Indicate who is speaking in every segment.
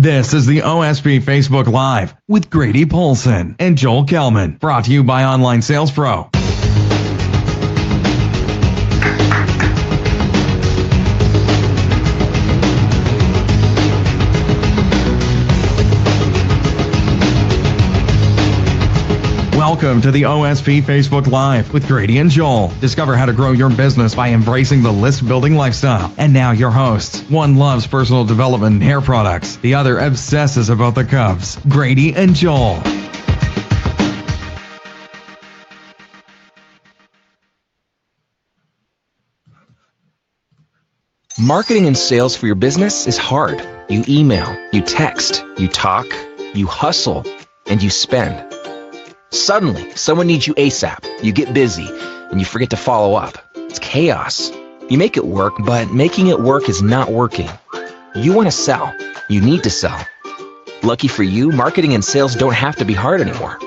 Speaker 1: This is the OSP Facebook Live with Grady Polson and Joel Kelman, brought to you by Online Sales Pro. Welcome to the OSP Facebook Live with Grady and Joel. Discover how to grow your business by embracing the list building lifestyle. And now your hosts. One loves personal development and hair products. The other obsesses about the Cubs. Grady and Joel.
Speaker 2: Marketing and sales for your business is hard. You email, you text, you talk, you hustle, and you spend. Suddenly, someone needs you ASAP. You get busy, and you forget to follow up. It's chaos. You make it work, but making it work is not working. You want to sell. You need to sell. Lucky for you, marketing and sales don't have to be hard anymore.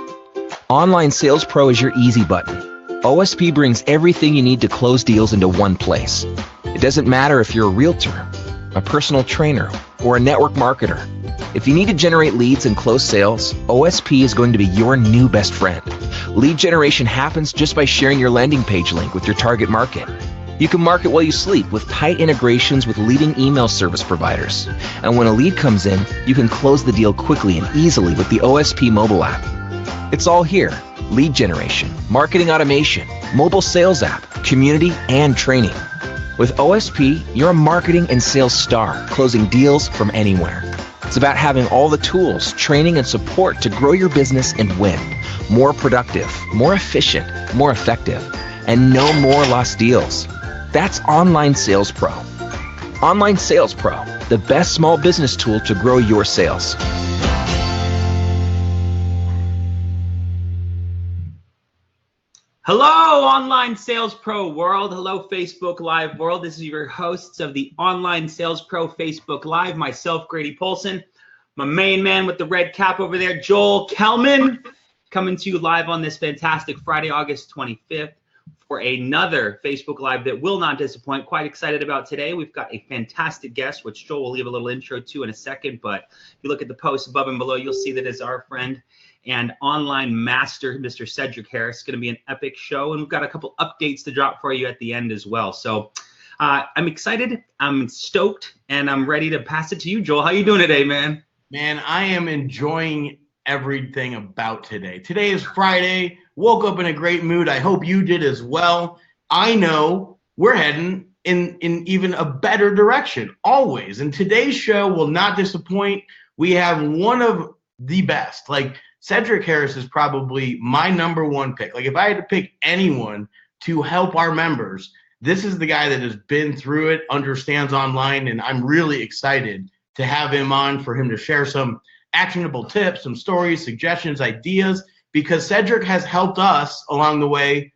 Speaker 2: Online Sales Pro is your easy button. OSP brings everything you need to close deals into one place. It doesn't matter if you're a realtor, a personal trainer, or a network marketer. If you need to generate leads and close sales, OSP is going to be your new best friend. Lead generation happens just by sharing your landing page link with your target market. You can market while you sleep with tight integrations with leading email service providers. And when a lead comes in, you can close the deal quickly and easily with the OSP mobile app. It's all here: lead generation, marketing automation, mobile sales app, community, and training. With OSP, you're a marketing and sales star, closing deals from anywhere. It's about having all the tools, training, and support to grow your business and win. More productive, more efficient, more effective, and no more lost deals. That's Online Sales Pro. Online Sales Pro, the best small business tool to grow your sales.
Speaker 3: Hello, Online Sales Pro world. Hello, Facebook Live world. This is your hosts of the Online Sales Pro Facebook Live. Myself, Grady Polson, my main man with the red cap over there, Joel Kelman, coming to you live on this fantastic Friday, August 25th for another Facebook Live that will not disappoint. Quite excited about today. We've got a fantastic guest, which Joel will leave a little intro to in a second, but if you look at the post above and below, you'll see that it's our friend and online master, Mr. Cedric Harris. It's going to be an epic show, and we've got a couple updates to drop for you at the end as well. So I'm excited, I'm stoked, and I'm ready to pass it to you, Joel. How you doing today, man?
Speaker 4: Man, I am enjoying everything about today. Today is Friday. Woke up in a great mood. I hope you did as well. I know we're heading in even a better direction, always. And today's show will not disappoint. We have one of the best. Like, Cedric Harris is probably my number one pick. Like, if I had to pick anyone to help our members, this is the guy that has been through it, understands online, and I'm really excited to have him on for him to share some actionable tips, some stories, suggestions, ideas, because Cedric has helped us along the way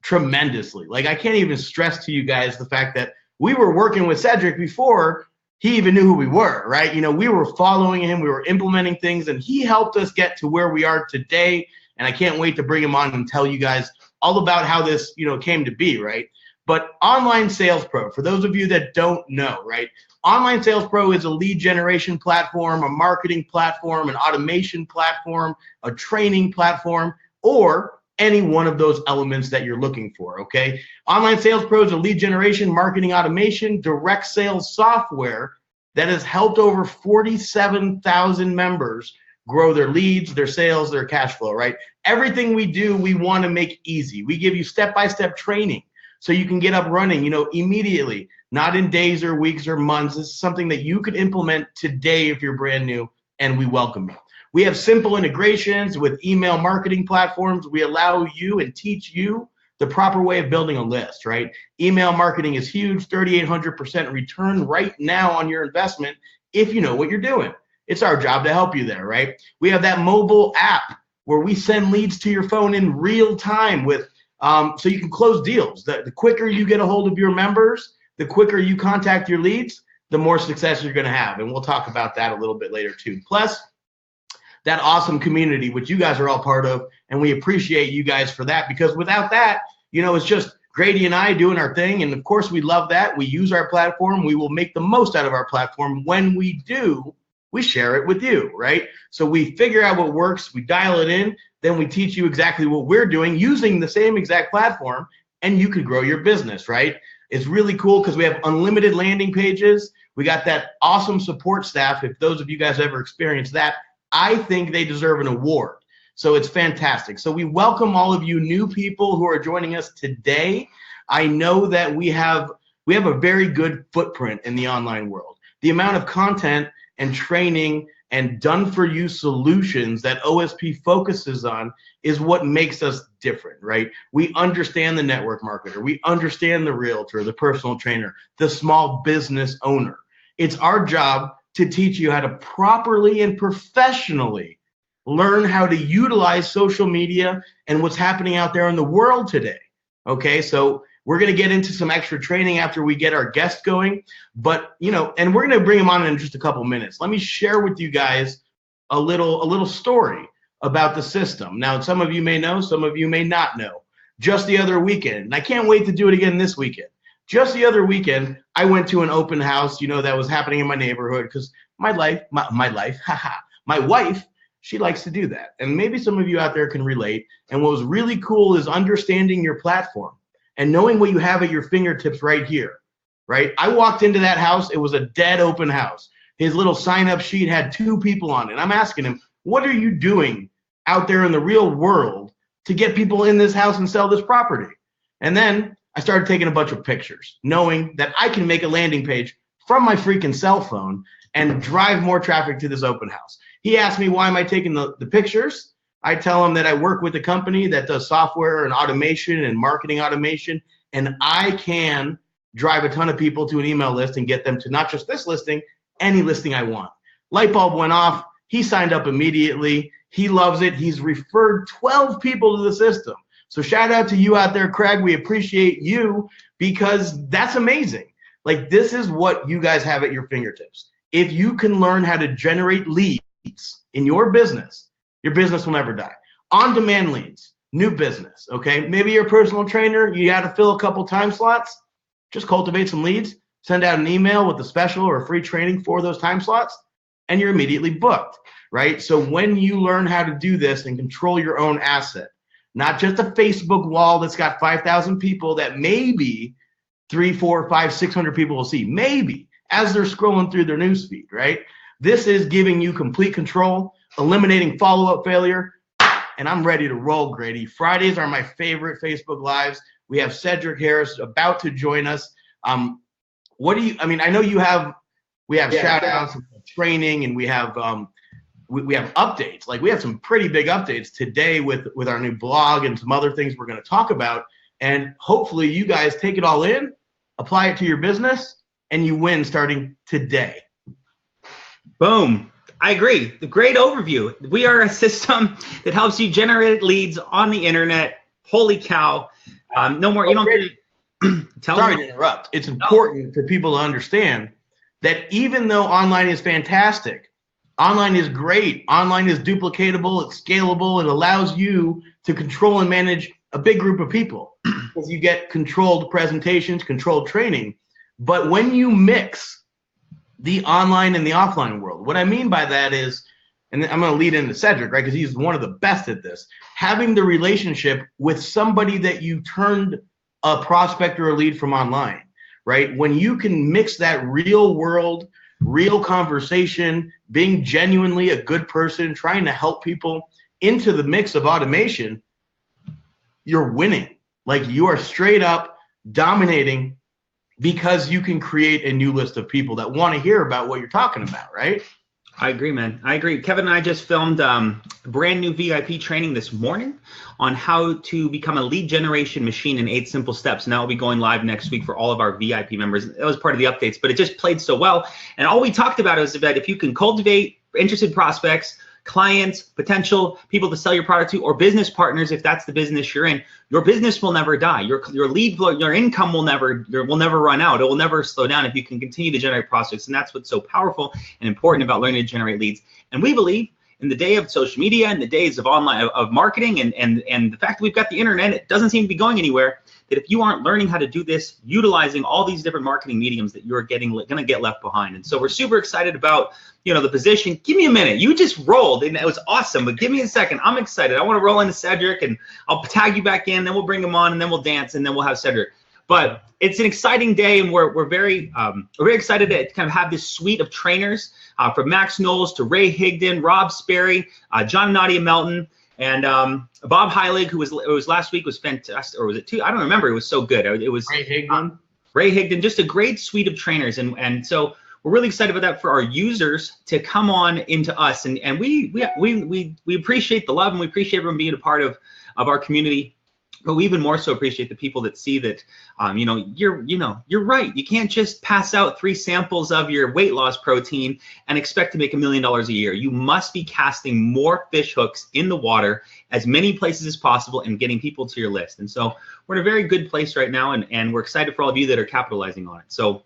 Speaker 4: tremendously. Like, I can't even stress to you guys the fact that we were working with Cedric before he even knew who we were, right? You know, we were following him, we were implementing things, and he helped us get to where we are today. And I can't wait to bring him on and tell you guys all about how this, came to be, right? But Online Sales Pro, for those of you that don't know, right? Online Sales Pro is a lead generation platform, a marketing platform, an automation platform, a training platform, or any one of those elements that you're looking for, okay? Online Sales Pro is a lead generation, marketing automation, direct sales software that has helped over 47,000 members grow their leads, their sales, their cash flow, right? Everything we do, we want to make easy. We give you step-by-step training so you can get up running, immediately, not in days or weeks or months. This is something that you could implement today if you're brand new, and we welcome you. We have simple integrations with email marketing platforms. We allow you and teach you the proper way of building a list, right? Email marketing is huge, 3,800% return right now on your investment if you know what you're doing. It's our job to help you there, right? We have that mobile app where we send leads to your phone in real time with, so you can close deals. The quicker you get a hold of your members, the quicker you contact your leads, the more success you're going to have. And we'll talk about that a little bit later too. Plus, that awesome community, which you guys are all part of, and we appreciate you guys for that, because without that, it's just Grady and I doing our thing, and of course we love that. We use our platform. We will make the most out of our platform when we do, we share it with you, right? So we figure out what works, we dial it in, then we teach you exactly what we're doing using the same exact platform, and you could grow your business, right? It's really cool because we have unlimited landing pages. We got that awesome support staff. If those of you guys ever experienced that, I think they deserve an award. So it's fantastic. So we welcome all of you new people who are joining us today. I know that we have a very good footprint in the online world. The amount of content and training and done-for-you solutions that OSP focuses on is what makes us different, right? We understand the network marketer. We understand the realtor, the personal trainer, the small business owner. It's our job to teach you how to properly and professionally learn how to utilize social media and what's happening out there in the world today. Okay, so we're going to get into some extra training after we get our guest going, but and we're going to bring him on in just a couple minutes. Let me share with you guys a little story about the system. Now, some of you may know, some of you may not know. Just the other weekend, and I can't wait to do it again this weekend. Just the other weekend, I went to an open house, that was happening in my neighborhood because my wife, she likes to do that. And maybe some of you out there can relate. And what was really cool is understanding your platform and knowing what you have at your fingertips right here, right? I walked into that house. It was a dead open house. His little sign-up sheet had 2 people on it. I'm asking him, what are you doing out there in the real world to get people in this house and sell this property? And then I started taking a bunch of pictures, knowing that I can make a landing page from my freaking cell phone and drive more traffic to this open house. He asked me, why am I taking the pictures? I tell him that I work with a company that does software and automation and marketing automation, and I can drive a ton of people to an email list and get them to not just this listing, any listing I want. Light bulb went off. He signed up immediately. He loves it. He's referred 12 people to the system. So shout out to you out there, Craig. We appreciate you because that's amazing. Like, this is what you guys have at your fingertips. If you can learn how to generate leads in your business will never die. On-demand leads, new business, okay? Maybe you're a personal trainer. You got to fill a couple time slots. Just cultivate some leads. Send out an email with a special or a free training for those time slots, and you're immediately booked, right? So when you learn how to do this and control your own asset, not just a Facebook wall that's got 5,000 people that maybe 3, 4, 5, 600 people will see, maybe, as they're scrolling through their newsfeed, right? This is giving you complete control, eliminating follow-up failure, and I'm ready to roll, Grady. Fridays are my favorite Facebook Lives. We have Cedric Harris about to join us. I know we have shout outs and training, and we have updates. Like, we have some pretty big updates today with our new blog and some other things we're going to talk about. And hopefully you guys take it all in, apply it to your business, and you win starting today.
Speaker 3: Boom. I agree. The great overview. We are a system that helps you generate leads on the internet. Holy cow. No more. You don't
Speaker 4: Sorry to interrupt. It's important for people to understand that even though online is fantastic, online is great, online is duplicatable, it's scalable, it allows you to control and manage a big group of people because you get controlled presentations, controlled training. But when you mix the online and the offline world, what I mean by that is, and I'm going to lead into Cedric, right, because he's one of the best at this, having the relationship with somebody that you turned a prospect or a lead from online, right? When you can mix that real world, real conversation, being genuinely a good person, trying to help people into the mix of automation, you're winning. Like, you are straight up dominating because you can create a new list of people that want to hear about what you're talking about, right?
Speaker 3: I agree, man. I agree. Kevin and I just filmed a brand new VIP training this morning on how to become a lead generation machine in 8 simple steps. And that will be going live next week for all of our VIP members. That was part of the updates, but it just played so well. And all we talked about is that if you can cultivate interested prospects, clients, potential people to sell your product to, or business partners, if that's the business you're in, your business will never die. Your lead flow, your income will never run out. It will never slow down if you can continue to generate prospects. And that's what's so powerful and important about learning to generate leads. And we believe in the day of social media and the days of online of marketing and the fact that we've got the internet, it doesn't seem to be going anywhere, that if you aren't learning how to do this, utilizing all these different marketing mediums, that you're going to get left behind. And so we're super excited about, the position. Give me a minute. You just rolled and it was awesome, but give me a second. I'm excited. I want to roll into Cedric and I'll tag you back in, then we'll bring him on and then we'll dance and then we'll have Cedric. But it's an exciting day, and we're very excited to kind of have this suite of trainers from Max Knowles to Ray Higdon, Rob Sperry, John and Nadia Melton, and Bob Heilig, who was last week, was fantastic, or was it two? I don't remember. It was so good. It was
Speaker 4: Ray Higdon.
Speaker 3: Ray Higdon, just a great suite of trainers, and so we're really excited about that for our users to come on into us, and we appreciate the love and we appreciate everyone being a part of our community. But we even more so appreciate the people that see that, you're right. You can't just pass out 3 samples of your weight loss protein and expect to make $1 million a year. You must be casting more fish hooks in the water, as many places as possible, and getting people to your list. And so we're in a very good place right now, and we're excited for all of you that are capitalizing on it. So what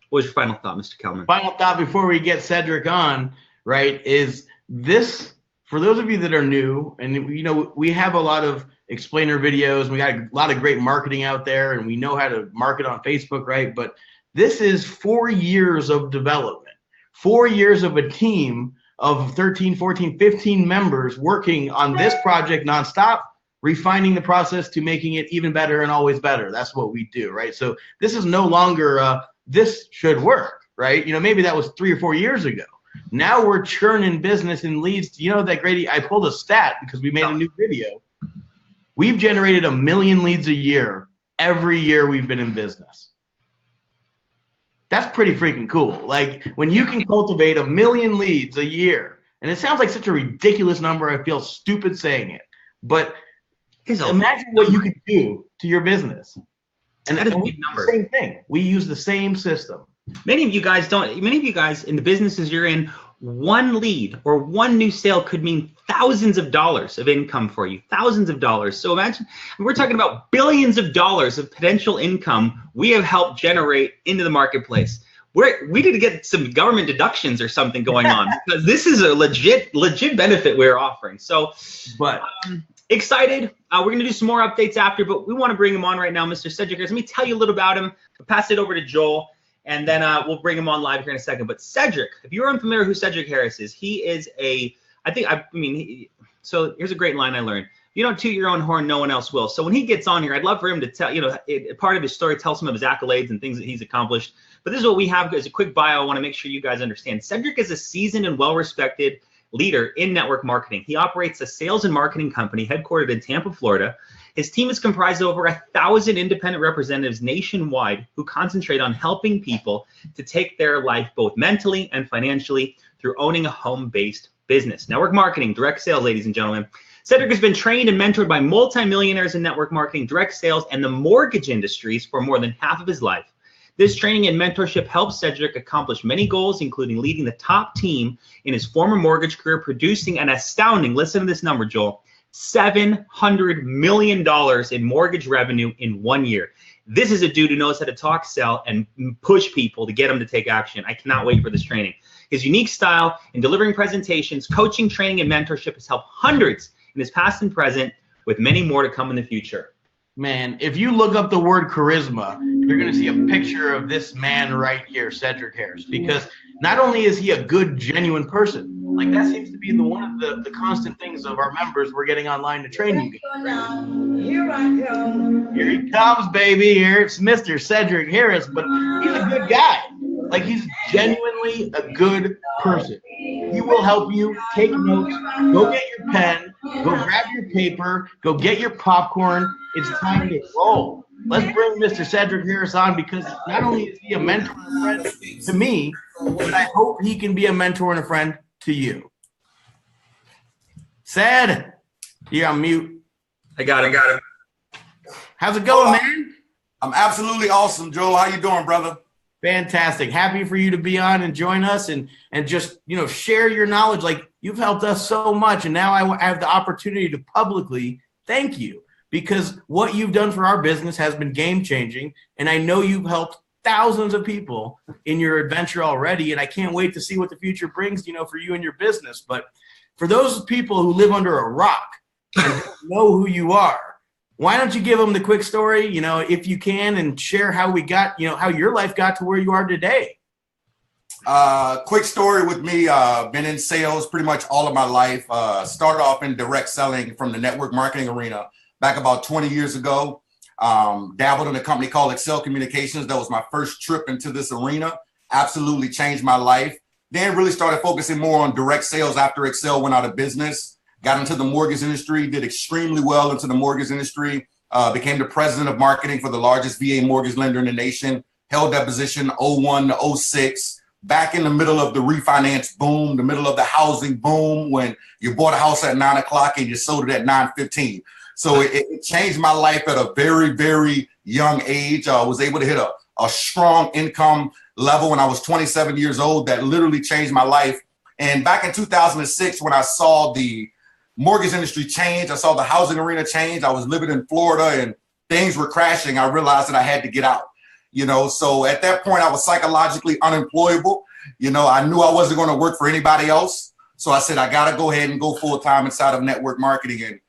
Speaker 3: was your final thought, Mr. Kelman?
Speaker 4: Final thought before we get Cedric on, right, is this, for those of you that are new, and we have a lot of explainer videos, we got a lot of great marketing out there, and we know how to market on Facebook, right? But this is 4 years of development, 4 years of a team of 13, 14, 15 members working on this project nonstop, refining the process to making it even better and always better. That's what we do, right? So this is no longer this should work, right? Maybe that was 3 or 4 years ago. Now we're churning business and leads. That Grady, I pulled a stat because we made a new video. We've generated 1 million leads a year every year we've been in business. That's pretty freaking cool. Like, when you can cultivate 1 million leads a year, and it sounds like such a ridiculous number, I feel stupid saying it, but imagine what you could do to your business. And we do the same thing. We use the same system.
Speaker 3: Many of you guys in the businesses you're in, one lead or one new sale could mean thousands of dollars of income for you, thousands of dollars. So imagine, we're talking about billions of dollars of potential income we have helped generate into the marketplace. We need to get some government deductions or something going on, because this is a legit benefit we're offering. So, but excited. We're going to do some more updates after, but we want to bring him on right now, Mr. Cedric Harris. Let me tell you a little about him. I'll pass it over to Joel, and then we'll bring him on live here in a second. But Cedric, if you're unfamiliar who Cedric Harris is, he is so here's a great line I learned. If you don't toot your own horn, no one else will. So when he gets on here, I'd love for him to tell, part of his story, tell some of his accolades and things that he's accomplished. But this is what we have as a quick bio. I want to make sure you guys understand. Cedric is a seasoned and well-respected leader in network marketing. He operates a sales and marketing company headquartered in Tampa, Florida. His team is comprised of over 1,000 independent representatives nationwide who concentrate on helping people to take their life both mentally and financially through owning a home-based business. Network marketing, direct sales, ladies and gentlemen. Cedric has been trained and mentored by multimillionaires in network marketing, direct sales, and the mortgage industries for more than half of his life. This training and mentorship helps Cedric accomplish many goals, including leading the top team in his former mortgage career, producing an astounding, listen to this number, Joel, $700 million in mortgage revenue in 1 year. This is a dude who knows how to talk, sell, and push people to get them to take action. I cannot wait for this training. His unique style in delivering presentations, coaching, training, and mentorship has helped hundreds in his past and present, with many more to come in the future.
Speaker 4: Man, if you look up the word charisma, you're going to see a picture of this man right here, Cedric Harris, because not only is he a good, genuine person, like that seems to be one of the constant things of our members we're getting online to train you.
Speaker 5: Here I come.
Speaker 4: Here he comes, baby. Here it's Mr. Cedric Harris, but he's a good guy. Like, he's genuinely a good person. He will help you take notes. Go get your pen. Go grab your paper. Go get your popcorn. It's time to roll. Let's bring Mr. Cedric Harris on, because not only is he a mentor and a friend to me, but I hope he can be a mentor and a friend to you. Ced, you're on mute.
Speaker 3: I got him.
Speaker 4: How's it going, man?
Speaker 6: I'm absolutely awesome, Joel. How you doing, brother?
Speaker 4: Fantastic. Happy for you to be on and join us and just, share your knowledge. Like, you've helped us so much, and now I have the opportunity to publicly thank you, because what you've done for our business has been game-changing, and I know you've helped thousands of people in your adventure already, and I can't wait to see what the future brings, for you and your business. But for those people who live under a rock and don't know who you are, why don't you give them the quick story, if you can, and share how we got, how your life got to where you are today?
Speaker 6: Quick story with me. Been in sales pretty much all of my life. Started off in direct selling from the network marketing arena back about 20 years ago. Dabbled in a company called Excel Communications. That was my first trip into this arena. Absolutely changed my life. Then really started focusing more on direct sales after Excel went out of business. Got into the mortgage industry, did extremely well into the mortgage industry, became the president of marketing for the largest VA mortgage lender in the nation, held that position 01 to 06, back in the middle of the refinance boom, the middle of the housing boom, when you bought a house at 9 o'clock and you sold it at 9:15. So it changed my life at a very, very young age. I was able to hit a strong income level when I was 27 years old that literally changed my life. And back in 2006, when I saw the mortgage industry change, I saw the housing arena change. I was living in Florida and things were crashing. I realized that I had to get out, so at that point I was psychologically unemployable. I knew I wasn't going to work for anybody else. So I said, I got to go ahead and go full time inside of network marketing. And,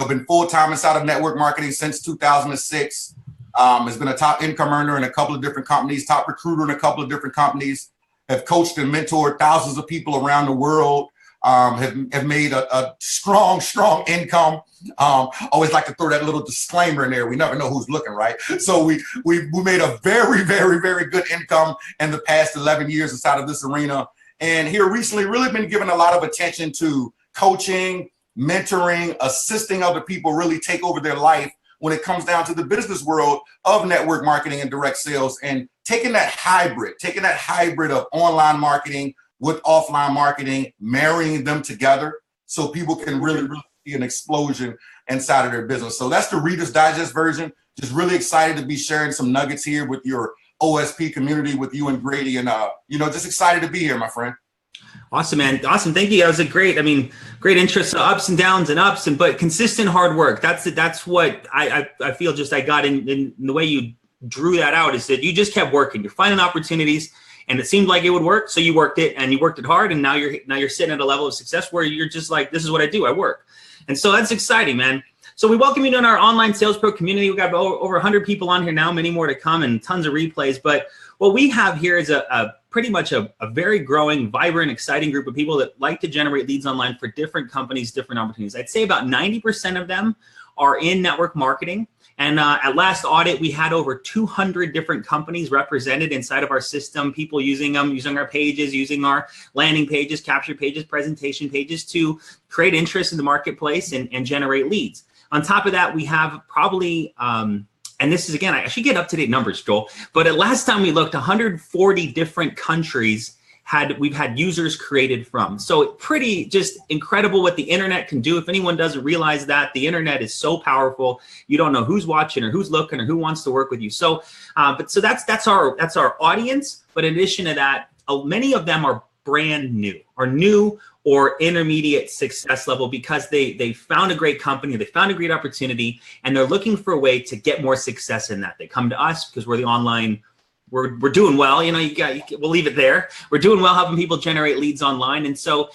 Speaker 6: been full time inside of network marketing since 2006. Has been a top income earner in a couple of different companies, top recruiter in a couple of different companies, have coached and mentored thousands of people around the world. Have made a strong income. Always like to throw that little disclaimer in there. We never know who's looking, right? So we made a very, very, very good income in the past 11 years inside of this arena. And here recently really been giving a lot of attention to coaching, mentoring, assisting other people really take over their life when it comes down to the business world of network marketing and direct sales, and taking that hybrid of online marketing with offline marketing, marrying them together so people can really, really see an explosion inside of their business. So that's the Reader's Digest version. Just really excited to be sharing some nuggets here with your OSP community, with you and Grady, and just excited to be here, my friend.
Speaker 3: Awesome, man. Awesome. Thank you. That was a great interest, ups and downs and ups, but consistent hard work. That's what I feel just I got in the way you drew that out, is that you just kept working. You're finding opportunities, and it seemed like it would work. So you worked it, and you worked it hard. And now you're sitting at a level of success where you're just like, this is what I do. I work. And so that's exciting, man. So we welcome you to our online Sales Pro community. We've got over 100 people on here now, many more to come, and tons of replays. But what we have here is pretty much a very growing, vibrant, exciting group of people that like to generate leads online for different companies, different opportunities. I'd say about 90% of them are in network marketing. And at last audit, we had over 200 different companies represented inside of our system, people using them, using our pages, using our landing pages, capture pages, presentation pages to create interest in the marketplace and generate leads. On top of that, we have probably, and this is, again, I should get up-to-date numbers, Joel, but at last time we looked, 140 different countries we've had users created from. So pretty just incredible what the internet can do. If anyone doesn't realize that, the internet is so powerful. You don't know who's watching or who's looking or who wants to work with you. So, so that's our audience. But in addition to that, many of them are brand new or intermediate success level because they found a great company, they found a great opportunity, and they're looking for a way to get more success in that. They come to us because we're the online. We're doing well, we'll leave it there. We're doing well helping people generate leads online. And so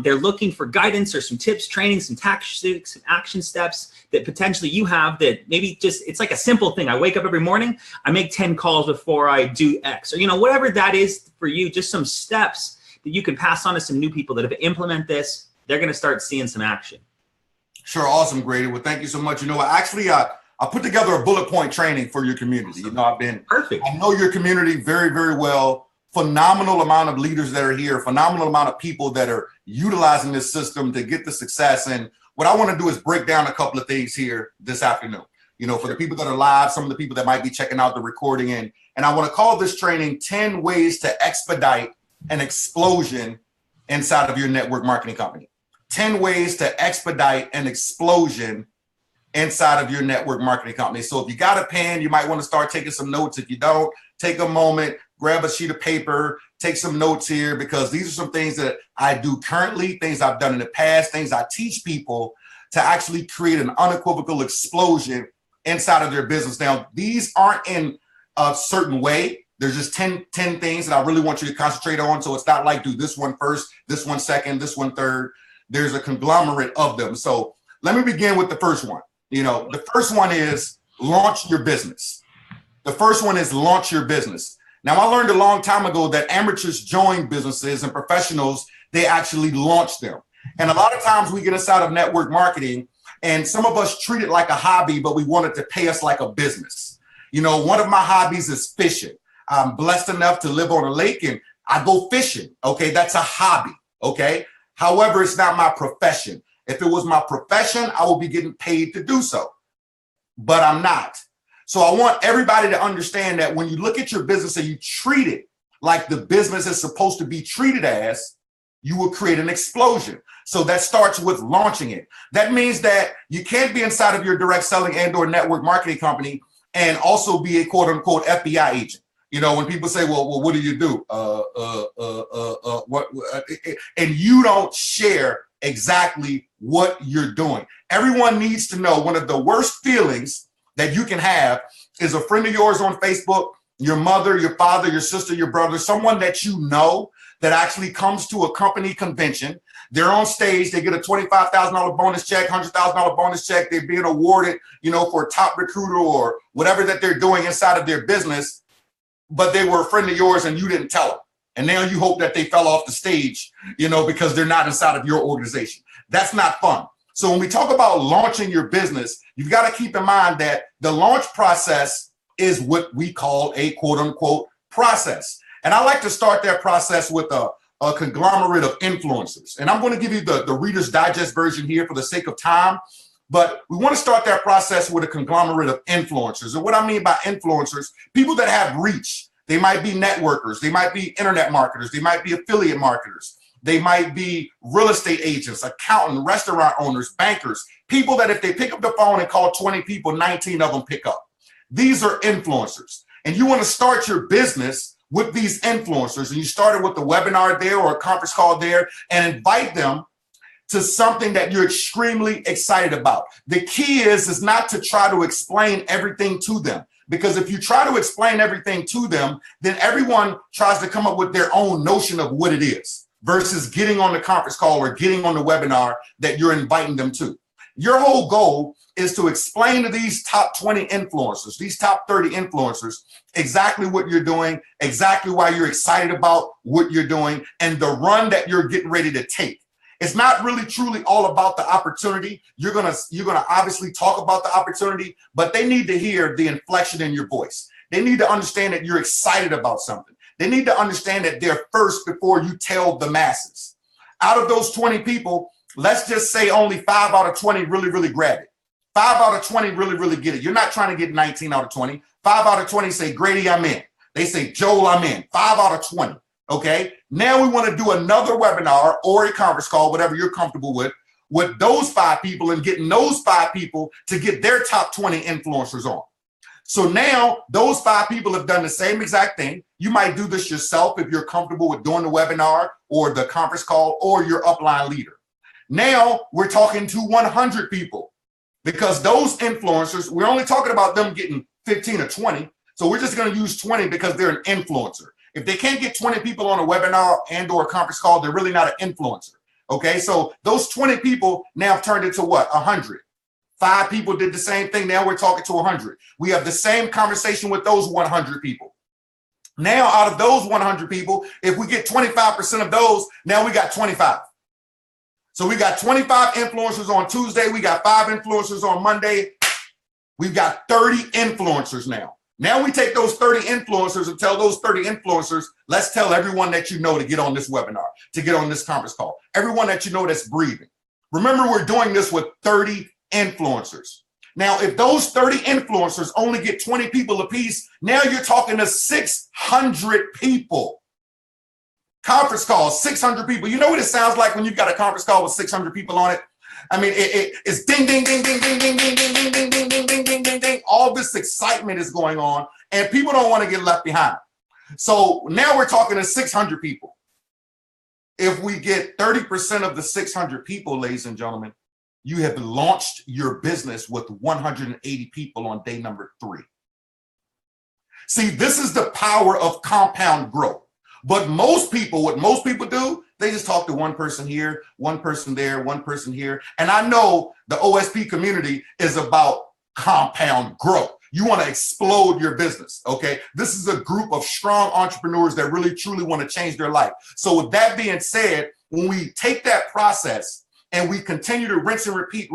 Speaker 3: they're looking for guidance or some tips, training, some tactics, some action steps that potentially you have that maybe it's like a simple thing. I wake up every morning, I make 10 calls before I do X, or, whatever that is for you, just some steps that you can pass on to some new people that if they implement this, they're going to start seeing some action.
Speaker 6: Sure. Awesome, Grady. Well, thank you so much. I put together a bullet point training for your community.
Speaker 3: Perfect.
Speaker 6: I know your community very, very well. Phenomenal amount of leaders that are here, phenomenal amount of people that are utilizing this system to get the success. And what I want to do is break down a couple of things here this afternoon, for the people that are live, some of the people that might be checking out the recording and I want to call this training 10 ways to expedite an explosion inside of your network marketing company. 10 ways to expedite an explosion inside of your network marketing company. So if you got a pen, you might want to start taking some notes. If you don't, take a moment, grab a sheet of paper, take some notes here, because these are some things that I do currently, things I've done in the past, things I teach people to actually create an unequivocal explosion inside of their business. Now, these aren't in a certain way. There's just 10 things that I really want you to concentrate on. So it's not like do this one first, this one second, this one third. there's a conglomerate of them. So let me begin with the first one. The first one is launch your business. The first one is launch your business. Now, I learned a long time ago that amateurs join businesses and professionals, they actually launch them. And a lot of times we get inside of network marketing and some of us treat it like a hobby, but we want it to pay us like a business. One of my hobbies is fishing. I'm blessed enough to live on a lake and I go fishing. Okay, that's a hobby. Okay. However, it's not my profession. If it was my profession, I would be getting paid to do so, but I'm not. So I want everybody to understand that when you look at your business and you treat it like the business is supposed to be treated as, you will create an explosion. So that starts with launching it. That means that you can't be inside of your direct selling and or network marketing company and also be a quote unquote FBI agent. When people say, well, what do you do? And you don't share exactly what you're doing. Everyone needs to know one of the worst feelings that you can have is a friend of yours on Facebook, your mother, your father, your sister, your brother, someone that you know that actually comes to a company convention. They're on stage, they get a $25,000 bonus check, $100,000 bonus check. They're being awarded, for a top recruiter or whatever that they're doing inside of their business, but they were a friend of yours and you didn't tell them. And now you hope that they fell off the stage, because they're not inside of your organization. That's not fun. So when we talk about launching your business, you've got to keep in mind that the launch process is what we call a quote unquote process. And I like to start that process with a conglomerate of influencers. And I'm going to give you the Reader's Digest version here for the sake of time. But we want to start that process with a conglomerate of influencers. And what I mean by influencers, people that have reach. They might be networkers. They might be internet marketers. They might be affiliate marketers. They might be real estate agents, accountant, restaurant owners, bankers, people that if they pick up the phone and call 20 people, 19 of them pick up. These are influencers. And you want to start your business with these influencers. And you started with the webinar there or a conference call there and invite them to something that you're extremely excited about. The key is not to try to explain everything to them. Because if you try to explain everything to them, then everyone tries to come up with their own notion of what it is versus getting on the conference call or getting on the webinar that you're inviting them to. Your whole goal is to explain to these top 20 influencers, these top 30 influencers, exactly what you're doing, exactly why you're excited about what you're doing, and the run that you're getting ready to take. It's not really truly all about the opportunity. You're gonna obviously talk about the opportunity, but they need to hear the inflection in your voice. They need to understand that you're excited about something. They need to understand that they're first before you tell the masses. Out of those 20 people, let's just say only 5 out of 20 really, really grab it. 5 out of 20 really, really get it. You're not trying to get 19 out of 20. 5 out of 20 say, Grady, I'm in. They say, Joel, I'm in. 5 out of 20. Okay. Now we want to do another webinar or a conference call, whatever you're comfortable with those 5 people and getting those 5 people to get their top 20 influencers on. So now those 5 people have done the same exact thing. You might do this yourself if you're comfortable with doing the webinar or the conference call or your upline leader. Now we're talking to 100 people because those influencers, we're only talking about them getting 15 or 20. So we're just going to use 20 because they're an influencer. If they can't get 20 people on a webinar and or a conference call, they're really not an influencer. Okay, so those 20 people now have turned into what? 100. 5 people did the same thing. Now we're talking to 100. We have the same conversation with those 100 people. Now out of those 100 people, if we get 25% of those, now we got 25. So we got 25 influencers on Tuesday. We got 5 influencers on Monday. We've got 30 influencers now. Now we take those 30 influencers and tell those 30 influencers, let's tell everyone that you know to get on this webinar, to get on this conference call. Everyone that you know that's breathing. Remember, we're doing this with 30 influencers. Now, if those 30 influencers only get 20 people apiece, now you're talking to 600 people. Conference call, 600 people. You know what it sounds like when you've got a conference call with 600 people on it? I mean, it's ding, ding, ding, ding, ding, ding, ding, ding, ding, ding, ding, ding, ding, ding, ding, ding. All this excitement is going on, and people don't want to get left behind. So now we're talking to 600 people. If we get 30% of the 600 people, ladies and gentlemen, you have launched your business with 180 people on day number 3. See, this is the power of compound growth. But most people, what most people do, They just talk to one person here, one person there, one person here. And I know the OSP community is about compound growth. You want to explode your business, okay? This is a group of strong entrepreneurs that really, truly want to change their life. So with that being said, when we take that process and we continue to rinse and repeat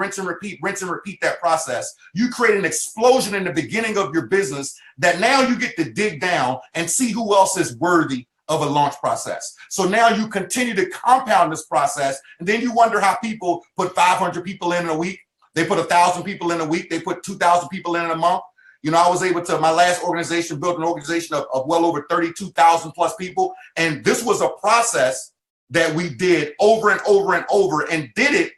Speaker 6: that process, you create an explosion in the beginning of your business that now you get to dig down and see who else is worthy of a launch process. So now you continue to compound this process, and then you wonder how people put 500 people in a week. They put 1,000 people in a week. They put 2,000 people in a month. You know, I was able to, my last organization, built an organization of well over 32,000 plus people. And this was a process that we did over and over and over, and did it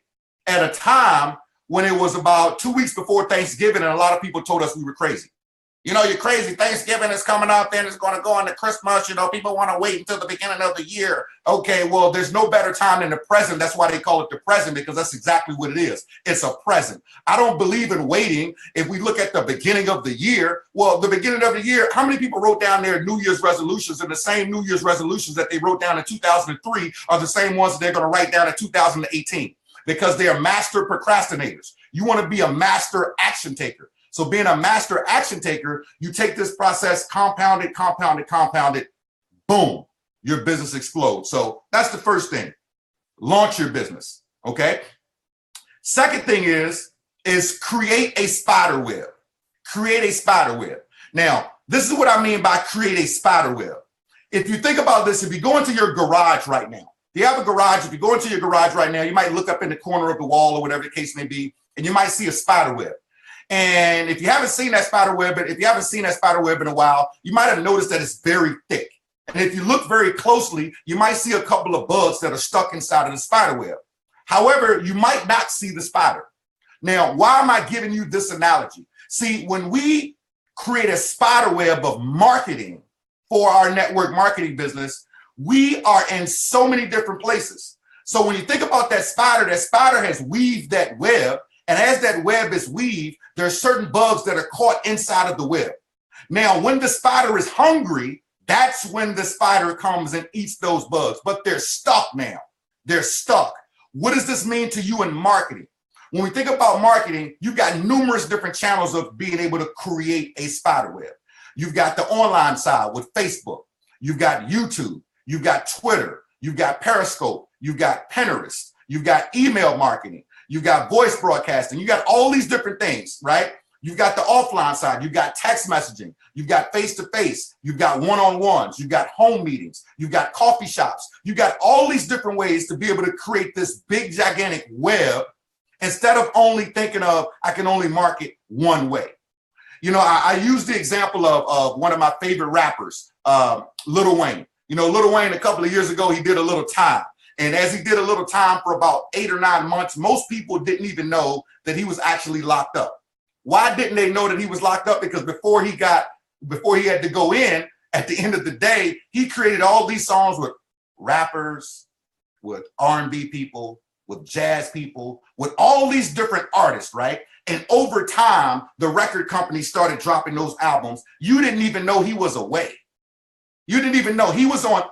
Speaker 6: at a time when it was about 2 weeks before Thanksgiving. And a lot of people told us we were crazy. You know, you're crazy. Thanksgiving is coming up, then it's going to go into Christmas. You know, people want to wait until the beginning of the year. Okay, well, there's no better time than the present. That's why they call it the present, because that's exactly what it is. It's a present. I don't believe in waiting. If we look at the beginning of the year, well, the beginning of the year, how many people wrote down their New Year's resolutions? And the same New Year's resolutions that they wrote down in 2003 are the same ones that they're going to write down in 2018, because they are master procrastinators. You want to be a master action taker. So being a master action taker, you take this process, compound it, boom, your business explodes. So that's the first thing. Launch your business, okay? Second thing is create a spider web. Create a spider web. Now, this is what I mean by create a spider web. If you think about this, if you go into your garage right now, if you have a garage, if you go into your garage right now, you might look up in the corner of the wall or whatever the case may be, and you might see a spider web. And if you haven't seen that spider web in a while, you might have noticed that it's very thick. And if you look very closely, you might see a couple of bugs that are stuck inside of the spider web. However, you might not see the spider. Now, why am I giving you this analogy? See, when we create a spider web of marketing for our network marketing business, we are in so many different places. So when you think about that spider has weaved that web. And as that web is weaved, there are certain bugs that are caught inside of the web. Now, when the spider is hungry, that's when the spider comes and eats those bugs. But they're stuck now. They're stuck. What does this mean to you in marketing? When we think about marketing, you've got numerous different channels of being able to create a spider web. You've got the online side with Facebook. You've got YouTube. You've got Twitter. You've got Periscope. You've got Pinterest. You've got email marketing. You got voice broadcasting. You got all these different things, right? You've got the offline side. You've got text messaging. You've got face-to-face. You've got one-on-ones. You've got home meetings. You've got coffee shops. You got all these different ways to be able to create this big, gigantic web instead of only thinking of, I can only market one way. You know, I use the example of one of my favorite rappers, Lil Wayne. You know, Lil Wayne, a couple of years ago, he did a little time. And as he did a little time for about 8 or 9 months, most people didn't even know that he was actually locked up. Why didn't they know that he was locked up? Because before he had to go in, at the end of the day, he created all these songs with rappers, with R&B people, with jazz people, with all these different artists, right? And over time, the record company started dropping those albums. You didn't even know he was away. You didn't even know he was on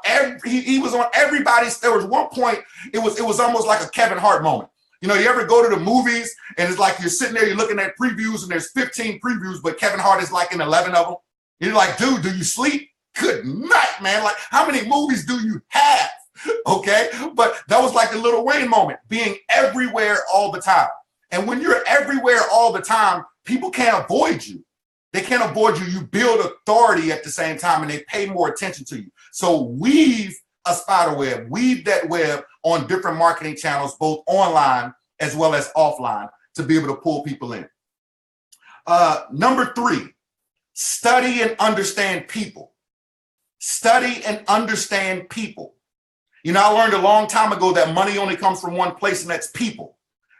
Speaker 6: he was on everybody's. There was one point, it was almost like a Kevin Hart moment. You know, you ever go to the movies and it's like you're sitting there, you're looking at previews and there's 15 previews, but Kevin Hart is like in 11 of them. You're like, dude, do you sleep? Good night, man. Like, how many movies do you have? Okay. But that was like the Lil Wayne moment, being everywhere all the time. And when you're everywhere all the time, people can't avoid you. They can't avoid you. You build authority at the same time and they pay more attention to you. So weave a spider web, weave that web on different marketing channels, both online as well as offline, to be able to pull people in. Number 3, study and understand people. Study and understand people. You know, I learned a long time ago that money only comes from one place, and that's people.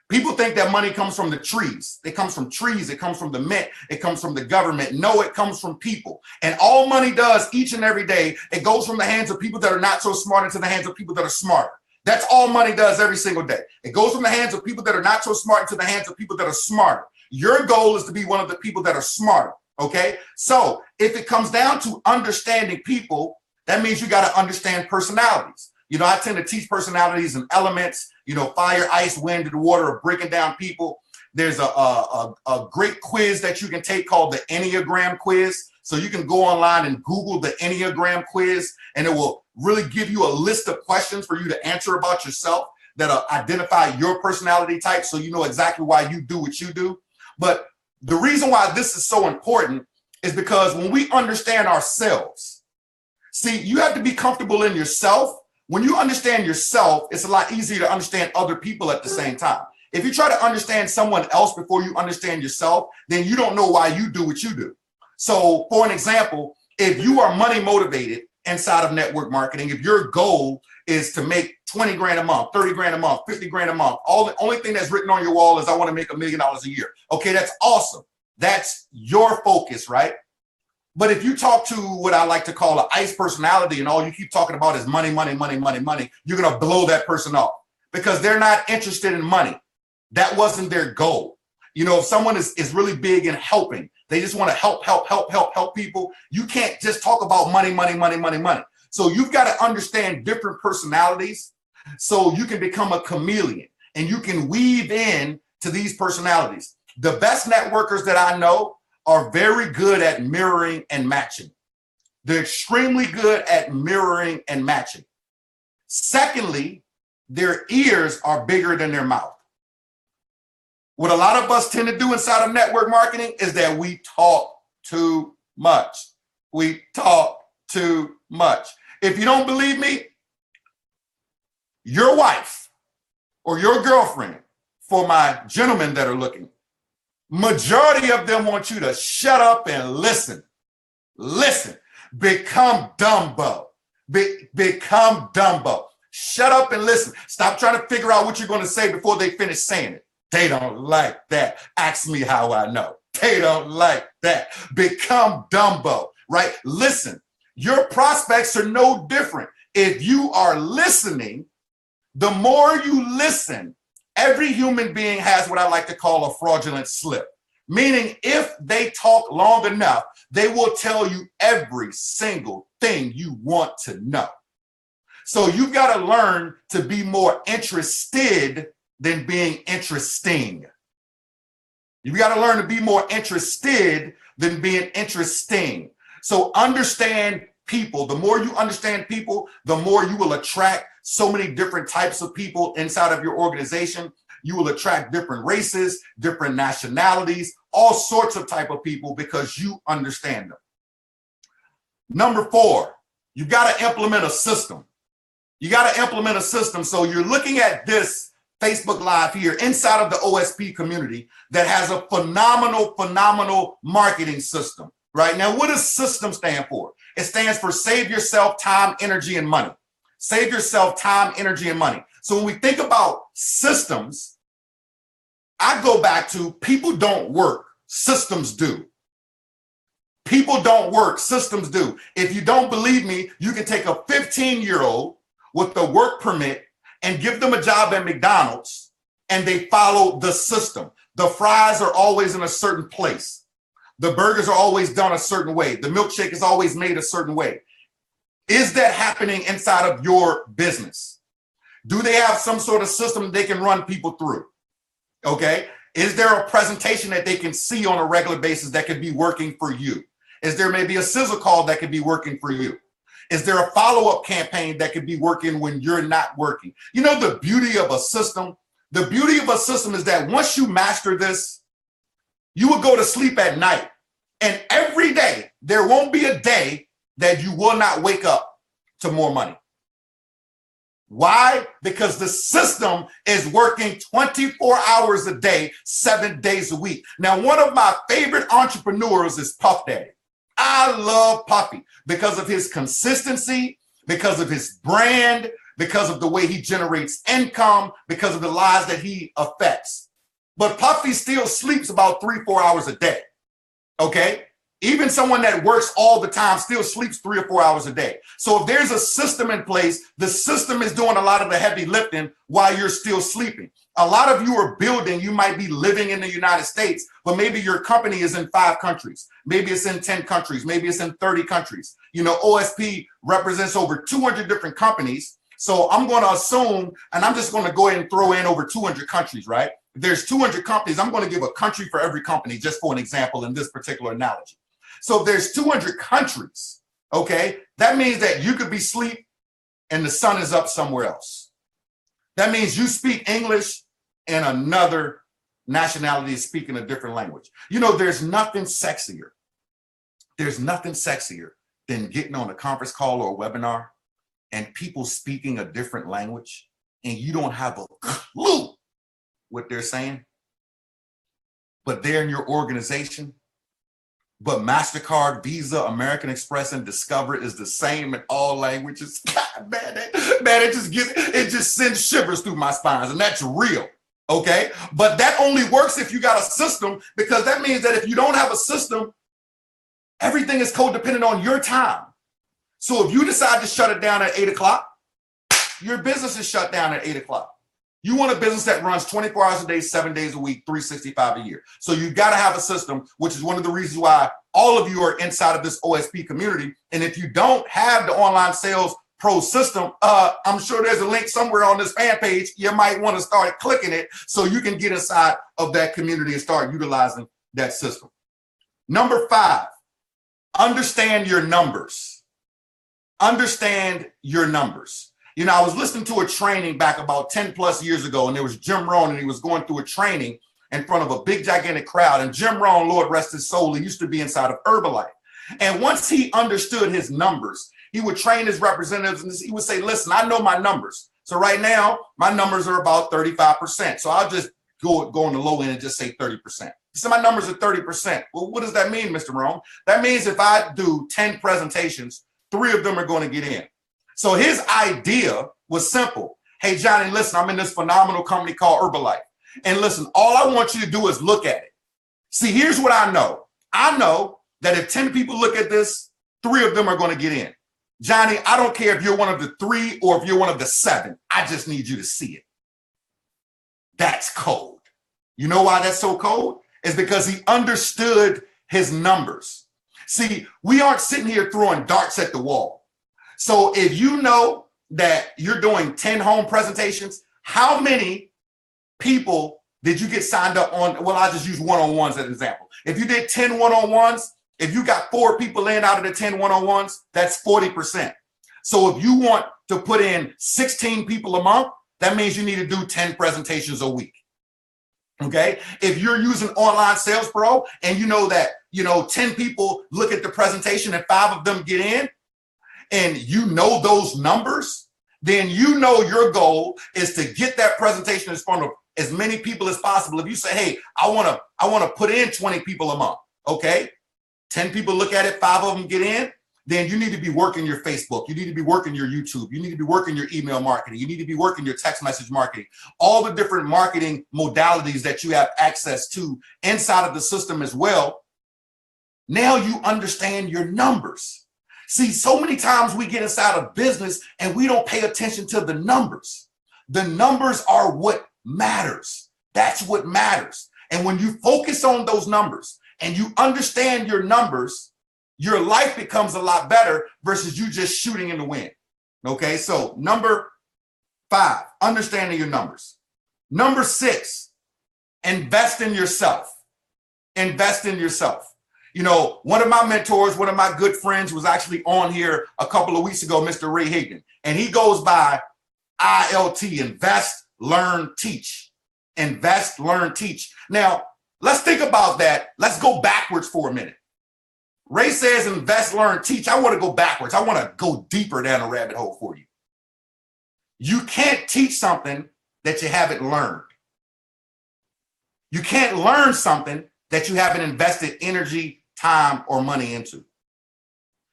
Speaker 6: People think that money comes from the trees. It comes from trees. It comes from the mint. It comes from the government. No, it comes from people. And all money does each and every day, it goes from the hands of people that are not so smart into the hands of people that are smarter. That's all money does every single day. It goes from the hands of people that are not so smart into the hands of people that are smarter. Your goal is to be one of the people that are smarter. Okay. So if it comes down to understanding people, that means you got to understand personalities. I tend to teach personalities and elements, fire, ice, wind, and water, of breaking down people. There's a great quiz that you can take called the Enneagram quiz. So you can go online and Google the Enneagram quiz, and it will really give you a list of questions for you to answer about yourself that identify your personality type, so you know exactly why you do what you do. But the reason why this is so important is because when we understand ourselves, see, you have to be comfortable in yourself. When you understand yourself, it's a lot easier to understand other people at the same time. If you try to understand someone else before you understand yourself, then you don't know why you do what you do. So for an example, if you are money motivated inside of network marketing, if your goal is to make 20 grand a month, 30 grand a month, 50 grand a month, the only thing that's written on your wall is I want to make $1 million a year. Okay, that's awesome. That's your focus, right? But if you talk to what I like to call an ice personality and all you keep talking about is money, money, money, money, money, you're going to blow that person off because they're not interested in money. That wasn't their goal. If someone is really big in helping, they just want to help people. You can't just talk about money, money, money, money, money. So you've got to understand different personalities so you can become a chameleon and you can weave in to these personalities. The best networkers that I know are very good at mirroring and matching. They're extremely good at mirroring and matching. Secondly, their ears are bigger than their mouth. What a lot of us tend to do inside of network marketing is that we talk too much. We talk too much. If you don't believe me, your wife or your girlfriend, for my gentlemen that are looking, majority of them want you to shut up and listen. Listen. Become Dumbo. Become Dumbo. Shut up and listen. Stop trying to figure out what you're going to say before they finish saying it. They don't like that. Ask me how I know. They don't like that. Become Dumbo, right? Listen. Your prospects are no different. If you are listening, the more you listen, every human being has what I like to call a fraudulent slip. Meaning if they talk long enough, they will tell you every single thing you want to know. So you've got to learn to be more interested than being interesting. You've got to learn to be more interested than being interesting. So understand people. The more you understand people, the more you will attract so many different types of people inside of your organization. You will attract different races, different nationalities, all sorts of type of people because you understand them. Number 4, you've got to implement a system. You got to implement a system. So you're looking at this Facebook Live here inside of the OSP community that has a phenomenal marketing system. Right now, what does system stand for? It stands for save yourself time, energy, and money. Save yourself time, energy, and money. So when we think about systems, I go back to people don't work, systems do. People don't work, systems do. If you don't believe me, you can take a 15-year-old with a work permit and give them a job at McDonald's, and they follow the system. The fries are always in a certain place. The burgers are always done a certain way. The milkshake is always made a certain way. Is that happening inside of your business? Do they have some sort of system they can run people through? Okay. Is there a presentation that they can see on a regular basis that could be working for you? Is there maybe a sizzle call that could be working for you? Is there a follow-up campaign that could be working when you're not working? You know, the beauty of a system, the beauty of a system is that once you master this, you will go to sleep at night. And every day, there won't be a day that you will not wake up to more money. Why? Because the system is working 24 hours a day, 7 days a week. Now, one of my favorite entrepreneurs is Puff Daddy. I love Puffy because of his consistency, because of his brand, because of the way he generates income, because of the lives that he affects. But Puffy still sleeps about 3-4 hours a day. Okay? Even someone that works all the time still sleeps 3 or 4 hours a day. So if there's a system in place, the system is doing a lot of the heavy lifting while you're still sleeping. A lot of you are building, you might be living in the United States, but maybe your company is in 5 countries. Maybe it's in 10 countries. Maybe it's in 30 countries. You know, OSP represents over 200 different companies. So I'm going to assume, and I'm just going to go ahead and throw in over 200 countries, right? If there's 200 companies, I'm going to give a country for every company, just for an example in this particular analogy. So if there's 200 countries, okay, that means that you could be asleep and the sun is up somewhere else. That means you speak English and another nationality is speaking a different language. You know, there's nothing sexier. There's nothing sexier than getting on a conference call or a webinar and people speaking a different language and you don't have a clue what they're saying, but they're in your organization. But MasterCard, Visa, American Express, and Discover is the same in all languages. God, man, it just sends shivers through my spines, and that's real. Okay, but that only works if you got a system, because that means that if you don't have a system, everything is codependent on your time. So if you decide to shut it down at 8 o'clock, your business is shut down at 8 o'clock. You want a business that runs 24 hours a day, 7 days a week, 365 a year. So you've got to have a system, which is one of the reasons why all of you are inside of this OSP community. And if you don't have the online sales pro system, I'm sure there's a link somewhere on this fan page. You might want to start clicking it so you can get inside of that community and start utilizing that system. Number 5, understand your numbers. Understand your numbers. You know, I was listening to a training back about 10 plus years ago, and there was Jim Rohn, and he was going through a training in front of a big, gigantic crowd. And Jim Rohn, Lord rest his soul, he used to be inside of Herbalife. And once he understood his numbers, he would train his representatives, and he would say, listen, I know my numbers. So right now, my numbers are about 35%. So I'll just go on the low end and just say 30%. He said, my numbers are 30%. Well, what does that mean, Mr. Rohn? That means if I do 10 presentations, 3 of them are going to get in. So his idea was simple. Hey, Johnny, listen, I'm in this phenomenal company called Herbalife. And listen, all I want you to do is look at it. See, here's what I know. I know that if 10 people look at this, 3 of them are going to get in. Johnny, I don't care if you're one of the 3 or if you're one of the 7. I just need you to see it. That's cold. You know why that's so cold? It's because he understood his numbers. See, we aren't sitting here throwing darts at the wall. So if you know that you're doing 10 home presentations, how many people did you get signed up on? Well, I'll just use one-on-ones as an example. If you did 10 one-on-ones, if you got 4 people in out of the 10 one-on-ones, that's 40%. So if you want to put in 16 people a month, that means you need to do 10 presentations a week. Okay. If you're using Online Sales Pro and you know that, 10 people look at the presentation and 5 of them get in, and you know those numbers, then you know your goal is to get that presentation in front of as many people as possible. If you say, hey, I want to put in 20 people a month, okay? 10 people look at it, 5 of them get in, then you need to be working your Facebook. You need to be working your YouTube. You need to be working your email marketing. You need to be working your text message marketing. All the different marketing modalities that you have access to inside of the system as well. Now you understand your numbers. See, so many times we get inside of business and we don't pay attention to the numbers. The numbers are what matters. That's what matters. And when you focus on those numbers and you understand your numbers, your life becomes a lot better versus you just shooting in the wind. Okay, so number 5, understanding your numbers. Number 6, invest in yourself. Invest in yourself. One of my mentors, one of my good friends was actually on here a couple of weeks ago, Mr. Ray Higdon, and he goes by ILT, invest, learn, teach. Invest, learn, teach. Now, let's think about that. Let's go backwards for a minute. Ray says invest, learn, teach. I want to go backwards. I want to go deeper down a rabbit hole for you. You can't teach something that you haven't learned. You can't learn something that you haven't invested energy, time, or money into.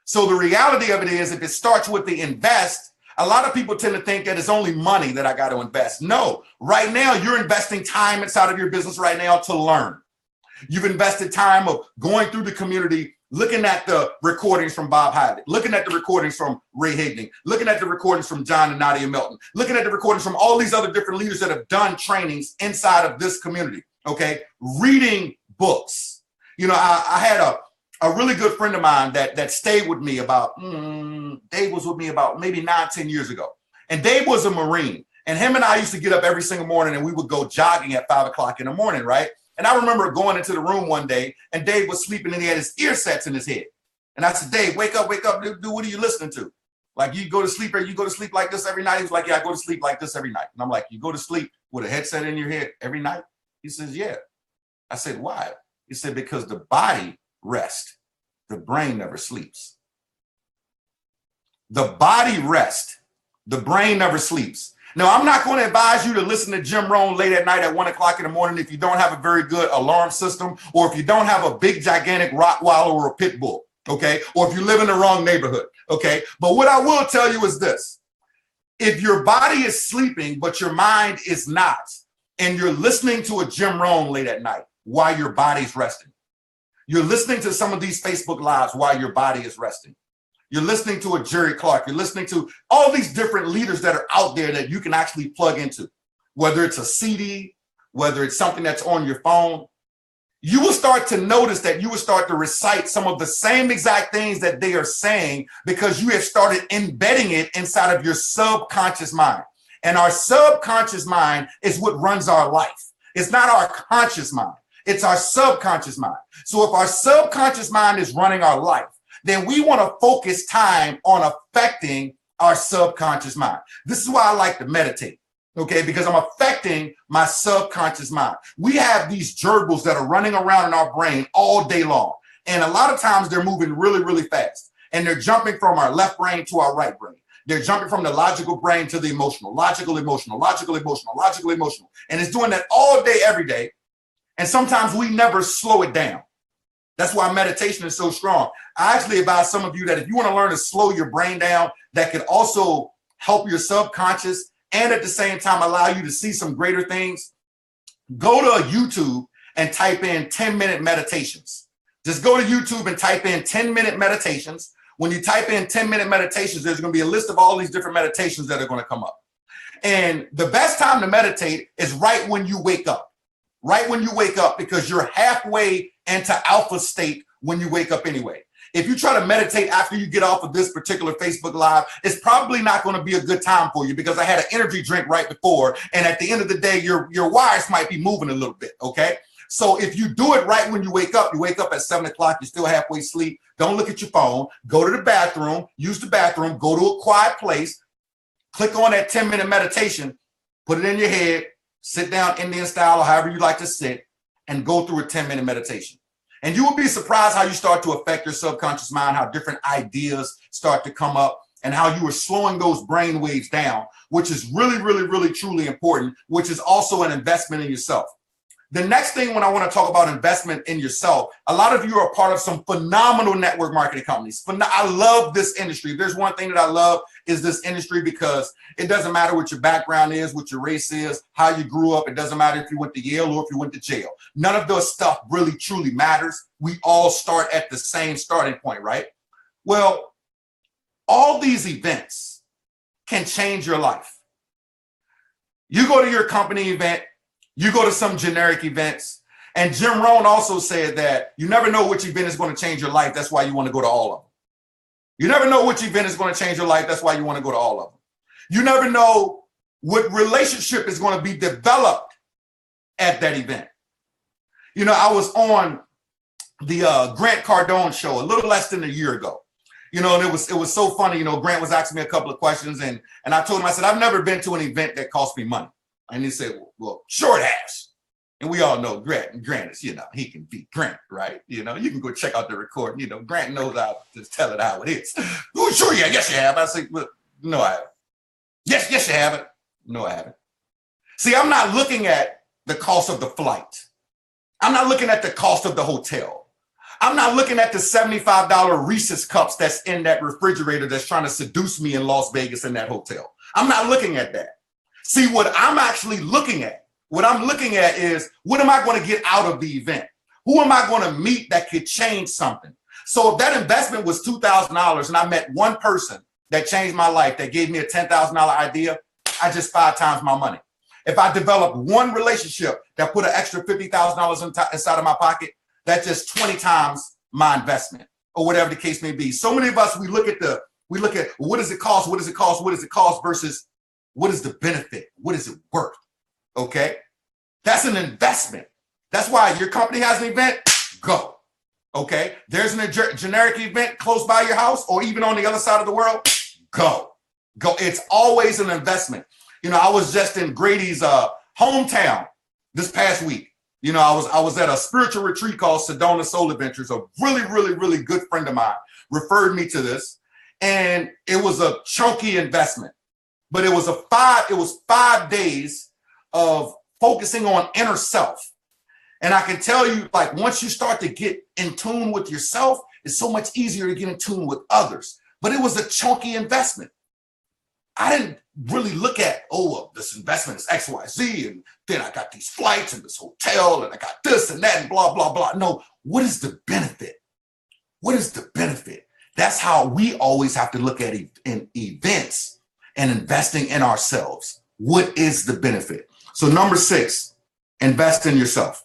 Speaker 6: So the reality of it is, if it starts with the invest, a lot of people tend to think that it's only money that I got to invest. No, right now you're investing time inside of your business right now to learn. You've invested time of going through the community, looking at the recordings from Bob Hyland, looking at the recordings from Ray Higdon, looking at the recordings from John and Nadia Melton, looking at the recordings from all these other different leaders that have done trainings inside of this community. Okay, reading books. I had a really good friend of mine that stayed with me about, Dave was with me about maybe 9-10 years ago. And Dave was a Marine. And him and I used to get up every single morning and we would go jogging at 5 o'clock in the morning, right? And I remember going into the room one day and Dave was sleeping and he had his ear sets in his head. And I said, Dave, wake up, dude, what are you listening to? Like, you go to sleep like this every night? He was like, yeah, I go to sleep like this every night. And I'm like, you go to sleep with a headset in your head every night? He says, yeah. I said, why? He said, because the body rests, the brain never sleeps. The body rests, the brain never sleeps. Now, I'm not going to advise you to listen to Jim Rohn late at night at 1 o'clock in the morning if you don't have a very good alarm system, or if you don't have a big, gigantic Rottweiler or a pit bull, okay? Or if you live in the wrong neighborhood, okay? But what I will tell you is this. If your body is sleeping, but your mind is not, and you're listening to a Jim Rohn late at night while your body's resting, you're listening to some of these Facebook Lives while your body is resting, you're listening to a Jerry Clark, you're listening to all these different leaders that are out there that you can actually plug into, whether it's a CD, whether it's something that's on your phone, you will start to notice that you will start to recite some of the same exact things that they are saying because you have started embedding it inside of your subconscious mind. And our subconscious mind is what runs our life. It's not our conscious mind. It's our subconscious mind. So if our subconscious mind is running our life, then we want to focus time on affecting our subconscious mind. This is why I like to meditate, okay? Because I'm affecting my subconscious mind. We have these gerbils that are running around in our brain all day long. And a lot of times they're moving really, really fast. And they're jumping from our left brain to our right brain. They're jumping from the logical brain to the emotional, logical, emotional, logical, emotional, logical, emotional. And it's doing that all day, every day. And sometimes we never slow it down. That's why meditation is so strong. I actually advise some of you that if you want to learn to slow your brain down, that could also help your subconscious and at the same time allow you to see some greater things, go to YouTube and type in 10-minute meditations. Just go to YouTube and type in 10-minute meditations. When you type in 10-minute meditations, there's going to be a list of all these different meditations that are going to come up. And the best time to meditate is right when you wake up. Right when you wake up, because you're halfway into alpha state when you wake up anyway. If you try to meditate after you get off of this particular Facebook Live, it's probably not going to be a good time for you because I had an energy drink right before. And at the end of the day, your wires might be moving a little bit, okay? So if you do it right when you wake up at 7 o'clock, you're still halfway asleep. Don't look at your phone. Go to the bathroom, use the bathroom, go to a quiet place, click on that 10-minute meditation, put it in your head, sit down Indian style or however you like to sit, and go through a 10-minute meditation. And you will be surprised how you start to affect your subconscious mind, how different ideas start to come up, and how you are slowing those brain waves down, which is really, really, really, truly important, which is also an investment in yourself. The next thing when I want to talk about investment in yourself, a lot of you are a part of some phenomenal network marketing companies. I love this industry. There's one thing that I love is this industry because it doesn't matter what your background is, what your race is, how you grew up. It doesn't matter if you went to Yale or if you went to jail. None of those stuff really truly matters. We all start at the same starting point, right? Well, all these events can change your life. You go to your company event, you go to some generic events, and Jim Rohn also said that you never know which event is going to change your life. That's why you want to go to all of them. You never know which event is going to change your life. That's why you want to go to all of them. You never know what relationship is going to be developed at that event. You know, I was on the Grant Cardone show a little less than a year ago. You know, and it was so funny. You know, Grant was asking me a couple of questions, and I told him, I said, I've never been to an event that cost me money. And he said, well, sure it has. And we all know Grant is, you know, he can beat Grant, right? You know, you can go check out the recording. You know, Grant knows how to tell it how it is. Oh, sure, yeah, yes, you have. I said, well, no, I haven't. Yes, you haven't. No, I haven't. See, I'm not looking at the cost of the flight. I'm not looking at the cost of the hotel. I'm not looking at the $75 Reese's cups that's in that refrigerator that's trying to seduce me in Las Vegas in that hotel. I'm not looking at that. See, what I'm actually looking at, is what am I going to get out of the event? Who am I going to meet that could change something? So if that investment was $2,000 and I met one person that changed my life, that gave me a $10,000 idea, I just 5 times my money. If I developed one relationship that put an extra $50,000 inside of my pocket, that's just 20 times my investment, or whatever the case may be. So many of us, we look at what does it cost? What does it cost? What does it cost versus What is the benefit? What is it worth? Okay. That's an investment. That's why your company has an event, go. Okay. There's a generic event close by your house or even on the other side of the world, go. Go. It's always an investment. You know, I was just in Grady's hometown this past week. You know, I was at a spiritual retreat called Sedona Soul Adventures. A really, really, really good friend of mine referred me to this. And it was a chunky investment. But it was 5 days of focusing on inner self. And I can tell you, like, once you start to get in tune with yourself, it's so much easier to get in tune with others. But it was a chunky investment. I didn't really look at, this investment is X, Y, Z, and then I got these flights and this hotel, and I got this and that, and blah, blah, blah. No, what is the benefit? What is the benefit? That's how we always have to look at in events and investing in ourselves. What is the benefit? So number 6, invest in yourself.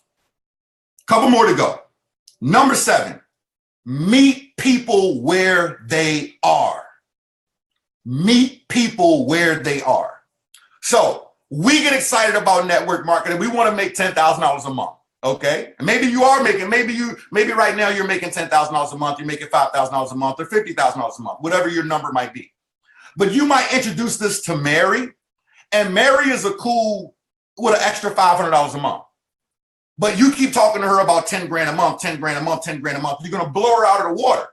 Speaker 6: Couple more to go. Number 7, meet people where they are. Meet people where they are. So we get excited about network marketing. We want to make $10,000 a month. Okay. And maybe you are making, maybe right now you're making $10,000 a month. You're making $5,000 a month or $50,000 a month, whatever your number might be. But you might introduce this to Mary, and Mary is cool with an extra $500 a month. But you keep talking to her about 10 grand a month, 10 grand a month, 10 grand a month. You're going to blow her out of the water.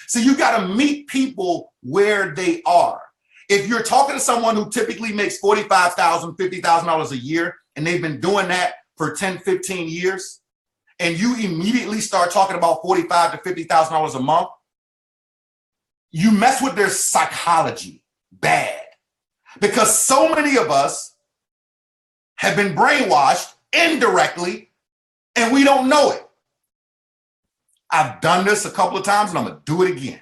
Speaker 6: So you got to meet people where they are. If you're talking to someone who typically makes $45,000, $50,000 a year, and they've been doing that for 10, 15 years, and you immediately start talking about $45,000 to $50,000 a month, you mess with their psychology bad. Because so many of us have been brainwashed indirectly, and we don't know it. I've done this a couple of times, and I'm going to do it again.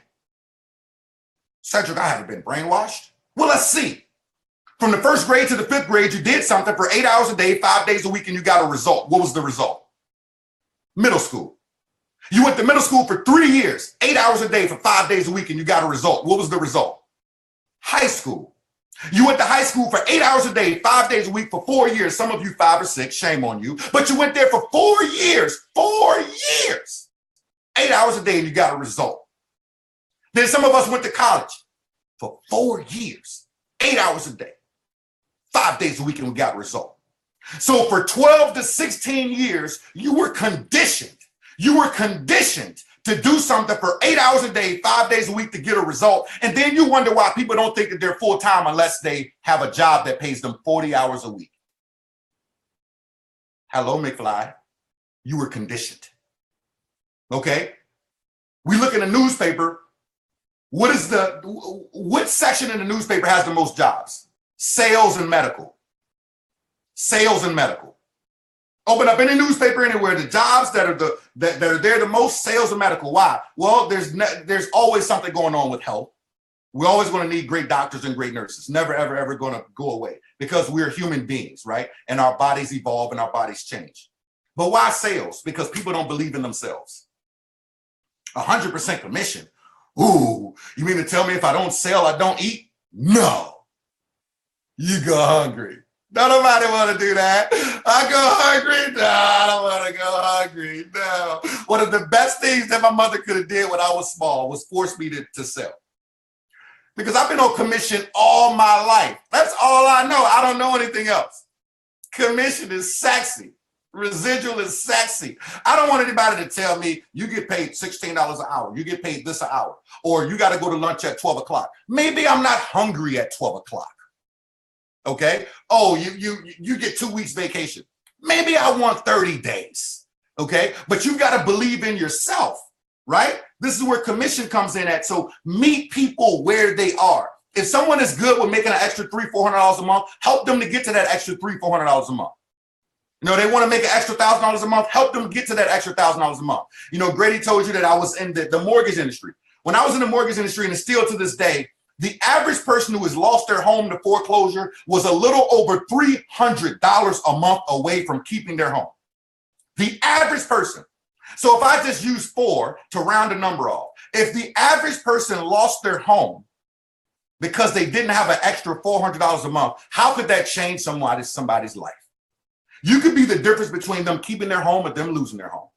Speaker 6: Cedric, I haven't been brainwashed. Well, let's see. From the 1st grade to the 5th grade, you did something for 8 hours a day, 5 days a week, and you got a result. What was the result? Middle school. You went to middle school for 3 years, 8 hours a day for 5 days a week, and you got a result. What was the result? High school. You went to high school for 8 hours a day, 5 days a week for 4 years. Some of you 5 or 6, shame on you. But you went there for 4 years, 4 years, 8 hours a day, and you got a result. Then some of us went to college for 4 years, 8 hours a day, 5 days a week, and we got a result. So for 12 to 16 years, you were conditioned. You were conditioned to do something for 8 hours a day, 5 days a week to get a result. And then you wonder why people don't think that they're full-time unless they have a job that pays them 40 hours a week. Hello, McFly. You were conditioned. Okay? We look in the newspaper. What section in the newspaper has the most jobs? Sales and medical. Sales and medical. Open up any newspaper anywhere. The jobs that are there the most, sales and medical. Why? Well, there's always something going on with health. We're always going to need great doctors and great nurses. Never, ever, ever going to go away because we're human beings, right? And our bodies evolve and our bodies change. But why sales? Because people don't believe in themselves. 100% commission. Ooh, you mean to tell me if I don't sell, I don't eat? No. You go hungry. Don't nobody want to do that. I go hungry? No, I don't want to go hungry. No. One of the best things that my mother could have did when I was small was force me to sell. Because I've been on commission all my life. That's all I know. I don't know anything else. Commission is sexy. Residual is sexy. I don't want anybody to tell me you get paid $16 an hour. You get paid this an hour. Or you got to go to lunch at 12 o'clock. Maybe I'm not hungry at 12 o'clock. Okay. Oh, you get 2 weeks vacation. Maybe I want 30 days. Okay. But you got to believe in yourself, right? This is where commission comes in at. So meet people where they are. If someone is good with making an extra $300, $400 a month, help them to get to that extra $300, $400 a month. You know, they want to make an extra $1,000 a month, help them get to that extra $1,000 a month. You know, Grady told you that I was in the mortgage industry. When I was in the mortgage industry, and still to this day, the average person who has lost their home to foreclosure was a little over $300 a month away from keeping their home. The average person. So if I just use 4 to round a number off, if the average person lost their home because they didn't have an extra $400 a month, how could that change somebody's life? You could be the difference between them keeping their home and them losing their home.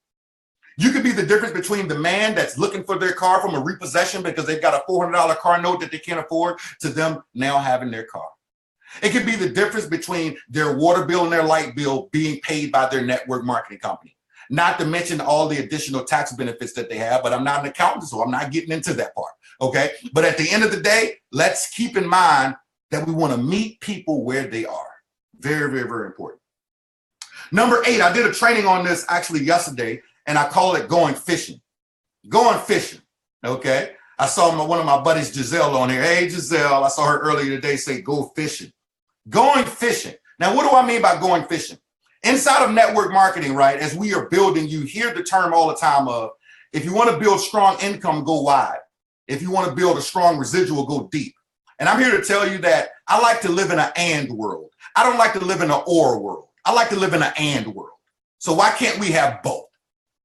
Speaker 6: You could be the difference between the man that's looking for their car from a repossession because they've got a $400 car note that they can't afford to them now having their car. It could be the difference between their water bill and their light bill being paid by their network marketing company. Not to mention all the additional tax benefits that they have, but I'm not an accountant, so I'm not getting into that part, okay? But at the end of the day, let's keep in mind that we want to meet people where they are. Very, very, very important. Number 8, I did a training on this actually yesterday, and I call it going fishing. Going fishing, okay? I saw one of my buddies, Giselle, on here. Hey, Giselle, I saw her earlier today say go fishing. Going fishing. Now, what do I mean by going fishing? Inside of network marketing, right, as we are building, you hear the term all the time of, if you want to build strong income, go wide. If you want to build a strong residual, go deep. And I'm here to tell you that I like to live in an and world. I don't like to live in an or world. I like to live in an and world. So why can't we have both?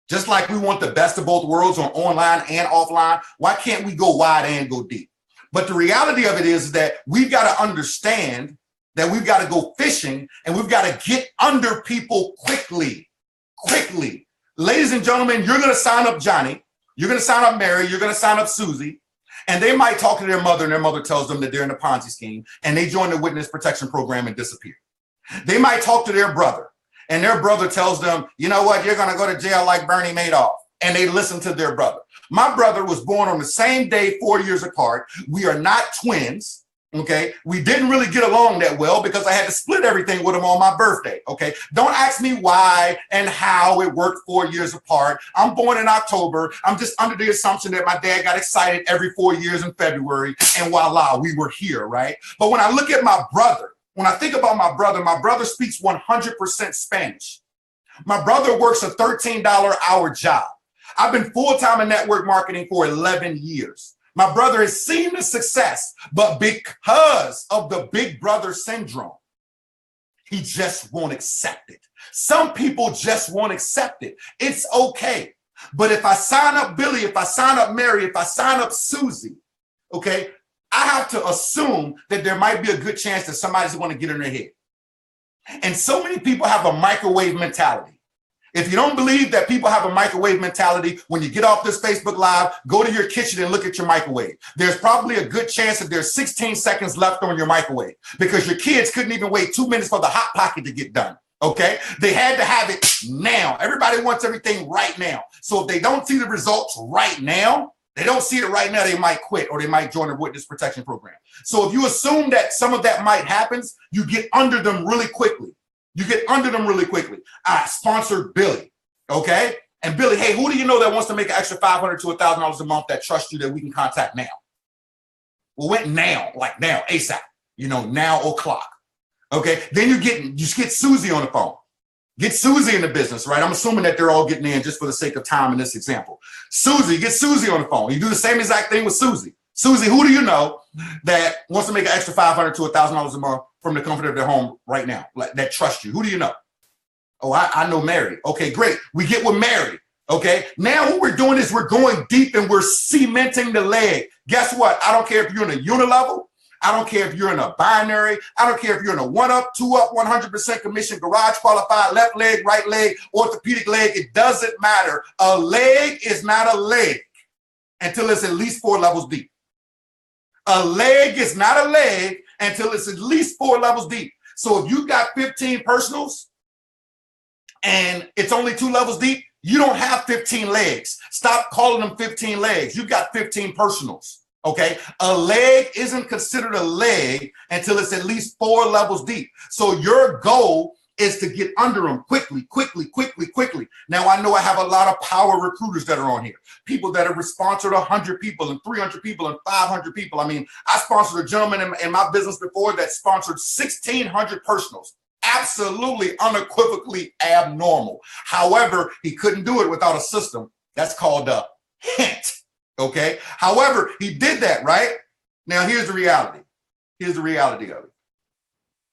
Speaker 6: Just like we want the best of both worlds on online and offline, why can't we go wide and go deep? But the reality of it is that we've got to understand that we've got to go fishing and we've got to get under people quickly. Ladies and gentlemen, you're going to sign up Johnny, you're going to sign up Mary, you're going to sign up Susie, and they might talk to their mother and their mother tells them that they're in a Ponzi scheme and they join the witness protection program and disappear. They might talk to their brother and their brother tells them, you know what, you're going to go to jail like Bernie Madoff. And they listen to their brother. My brother was born on the same day, 4 years apart. We are not twins. Okay, we didn't really get along that well because I had to split everything with him on my birthday. Okay, don't ask me why and how it worked 4 years apart. I'm born in October. I'm just under the assumption that my dad got excited every 4 years in February, and voila, we were here, right? But when I look at my brother, when I think about my brother speaks 100% Spanish. My brother works a $13 hour job. I've been full-time in network marketing for 11 years. My brother has seen the success, but because of the big brother syndrome, he just won't accept it. Some people just won't accept it. It's okay. But if I sign up Billy, if I sign up Mary, if I sign up Susie, okay, I have to assume that there might be a good chance that somebody's going to get in their head. And so many people have a microwave mentality. If you don't believe that people have a microwave mentality, when you get off this Facebook Live, go to your kitchen and look at your microwave. There's probably a good chance that there's 16 seconds left on your microwave because your kids couldn't even wait 2 minutes for the Hot Pocket to get done. Okay? They had to have it now. Everybody wants everything right now. So if they don't see the results right now, they might quit or they might join the witness protection program. So if you assume that some of that might happen, you get under them really quickly. I sponsored Billy, okay? And Billy, hey, who do you know that wants to make an extra $500 to $1,000 a month that trusts you that we can contact now? Well, went now, like now, ASAP, now o'clock, okay? Then you get Susie on the phone. Get Susie in the business, right? I'm assuming that they're all getting in just for the sake of time in this example. Get Susie on the phone. You do the same exact thing with Susie. Susie, who do you know that wants to make an extra $500 to $1,000 a month from the comfort of their home right now, that trusts you? Who do you know? Oh, I know Mary. Okay, great. We get with Mary. Okay, now what we're doing is we're going deep and we're cementing the leg. Guess what? I don't care if you're in a unilevel. I don't care if you're in a binary. I don't care if you're in a 1-up, 2-up, 100% commission, garage qualified, left leg, right leg, orthopedic leg. It doesn't matter. A leg is not a leg until it's at least 4 levels deep. A leg is not a leg until it's at least 4 levels deep. So if you got 15 personals and it's only 2 levels deep, you don't have 15 legs. Stop calling them 15 legs. You got 15 personals, okay? A leg isn't considered a leg until it's at least 4 levels deep. So your goal is to get under them quickly. Now, I know I have a lot of power recruiters that are on here, people that have sponsored 100 people and 300 people and 500 people. I mean, I sponsored a gentleman in my business before that sponsored 1,600 personals. Absolutely, unequivocally abnormal. However, he couldn't do it without a system. That's called a hint, okay? However, he did that, right? Now, here's the reality. Here's the reality of it.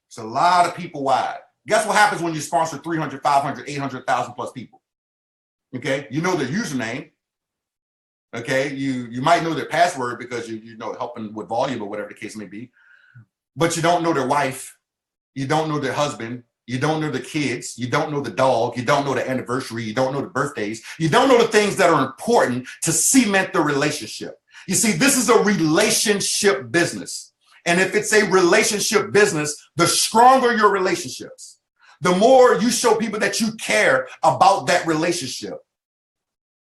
Speaker 6: It's a lot of people wide. Guess what happens when you sponsor 300, 500, 800,000 plus people? Okay, you know their username. Okay, you might know their password because you know helping with volume or whatever the case may be, but you don't know their wife, you don't know their husband, you don't know the kids, you don't know the dog, you don't know the anniversary, you don't know the birthdays, you don't know the things that are important to cement the relationship. You see, this is a relationship business. And if it's a relationship business, the stronger your relationships, the more you show people that you care about that relationship,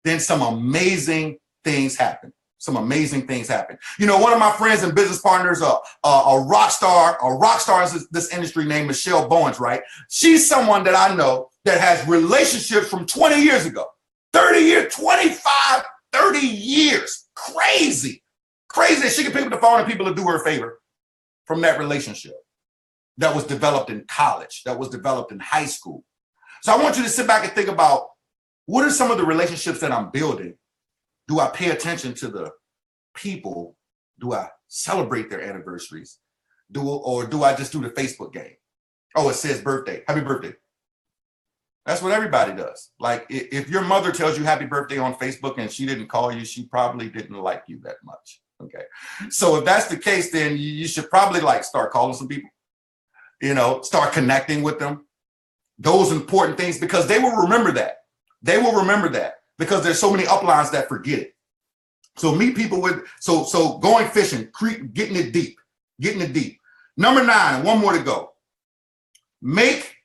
Speaker 6: then some amazing things happen. Some amazing things happen. You know, one of my friends and business partners, a rock star in this industry named Michelle Bowens, right? She's someone that I know that has relationships from 20 years ago, 30 years, 25, 30 years. Crazy. Crazy that she can pick up the phone and people to do her a favor from that relationship that was developed in college, that was developed in high school. So I want you to sit back and think about, what are some of the relationships that I'm building? Do I pay attention to the people? Do I celebrate their anniversaries? Or do I just do the Facebook game? Oh, it says birthday. Happy birthday. That's what everybody does. Like if your mother tells you happy birthday on Facebook and she didn't call you, she probably didn't like you that much. Okay. So if that's the case, then you should probably like start calling some people, you know, start connecting with them. Those important things, because they will remember that. They will remember that. Because there's so many uplines that forget it. So meet people with, so going fishing, getting it deep. Number 9, one more to go. Make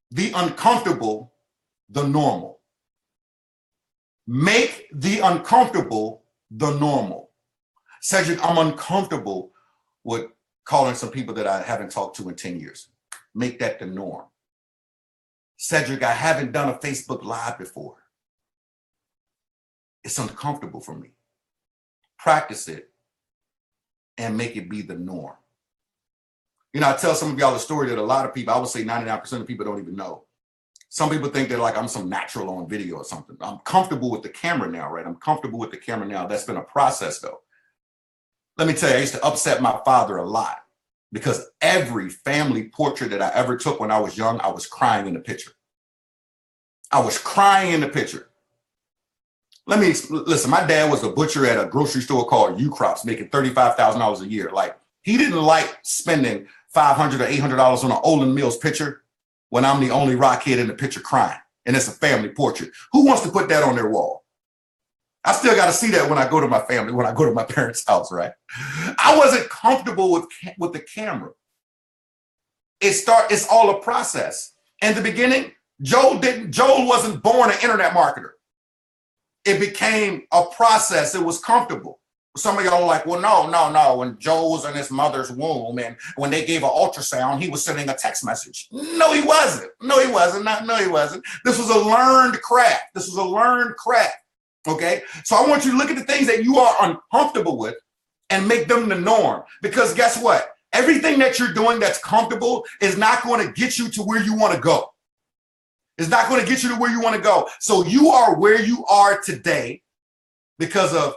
Speaker 6: the uncomfortable the normal. Make the uncomfortable the normal. Cedric, I'm uncomfortable with calling some people that I haven't talked to in 10 years. Make that the norm. Cedric, I haven't done a Facebook Live before. It's uncomfortable for me. Practice it and make it be the norm. You know, I tell some of y'all a story that a lot of people, I would say 99% of people don't even know. Some people think that like I'm some natural on video or something. I'm comfortable with the camera now, right? I'm comfortable with the camera now. That's been a process though. Let me tell you, I used to upset my father a lot because every family portrait that I ever took when I was young, I was crying in the picture. I was crying in the picture. Listen, my dad was a butcher at a grocery store called U-Crops, making $35,000 a year. Like, he didn't like spending $500 or $800 on an Olin Mills picture when I'm the only rock kid in the picture crying, and it's a family portrait. Who wants to put that on their wall? I still got to see that when I go to my family, when I go to my parents' house, right? I wasn't comfortable with the camera. It's all a process. In the beginning, Joel wasn't born an internet marketer. It became a process. It was comfortable. Some of y'all are like, well, no. When Joel was in his mother's womb and when they gave an ultrasound, he was sending a text message. No, he wasn't. No, he wasn't. This was a learned craft. Okay. So I want you to look at the things that you are uncomfortable with and make them the norm. Because guess what? Everything that you're doing that's comfortable is not going to get you to where you want to go. It's not going to get you to where you want to go. So you are where you are today because of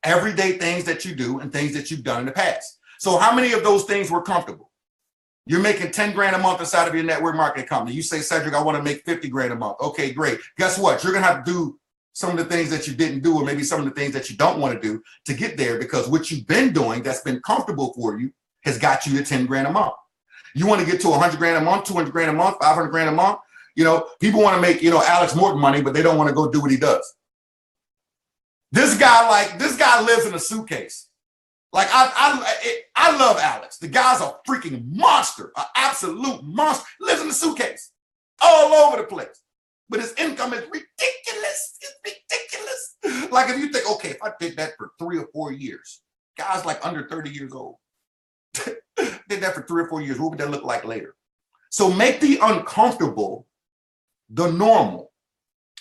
Speaker 6: everyday things that you do and things that you've done in the past. So how many of those things were comfortable? You're making 10 grand a month inside of your network marketing company. You say, Cedric, I want to make 50 grand a month. Okay, great. Guess what? You're going to have to do some of the things that you didn't do, or maybe some of the things that you don't want to do to get there, because what you've been doing that's been comfortable for you has got you to 10 grand a month. You want to get to 100 grand a month, 200 grand a month, 500 grand a month. You know, people want to make, Alex Morton money, but they don't want to go do what he does. This guy lives in a suitcase. Like I love Alex. The guy's a freaking monster, an absolute monster. Lives in a suitcase all over the place. But his income is ridiculous. It's ridiculous. Like if you think, okay, if I did that for 3 or 4 years, guys like under 30 years old, did that for 3 or 4 years, what would that look like later? So make the uncomfortable the normal.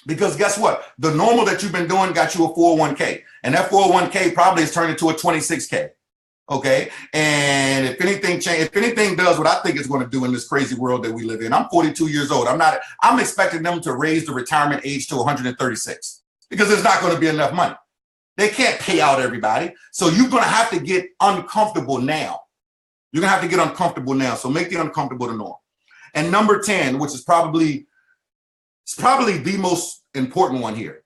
Speaker 6: Because guess what? The normal that you've been doing got you a 401k. And that 401k probably has turned into a 26k. Okay. And if anything does what I think it's going to do in this crazy world that we live in, I'm 42 years old. I'm expecting them to raise the retirement age to 136 because there's not going to be enough money. They can't pay out everybody. So you're going to have to get uncomfortable now. You're going to have to get uncomfortable now. So make the uncomfortable the norm. And number 10, which is probably the most important one here,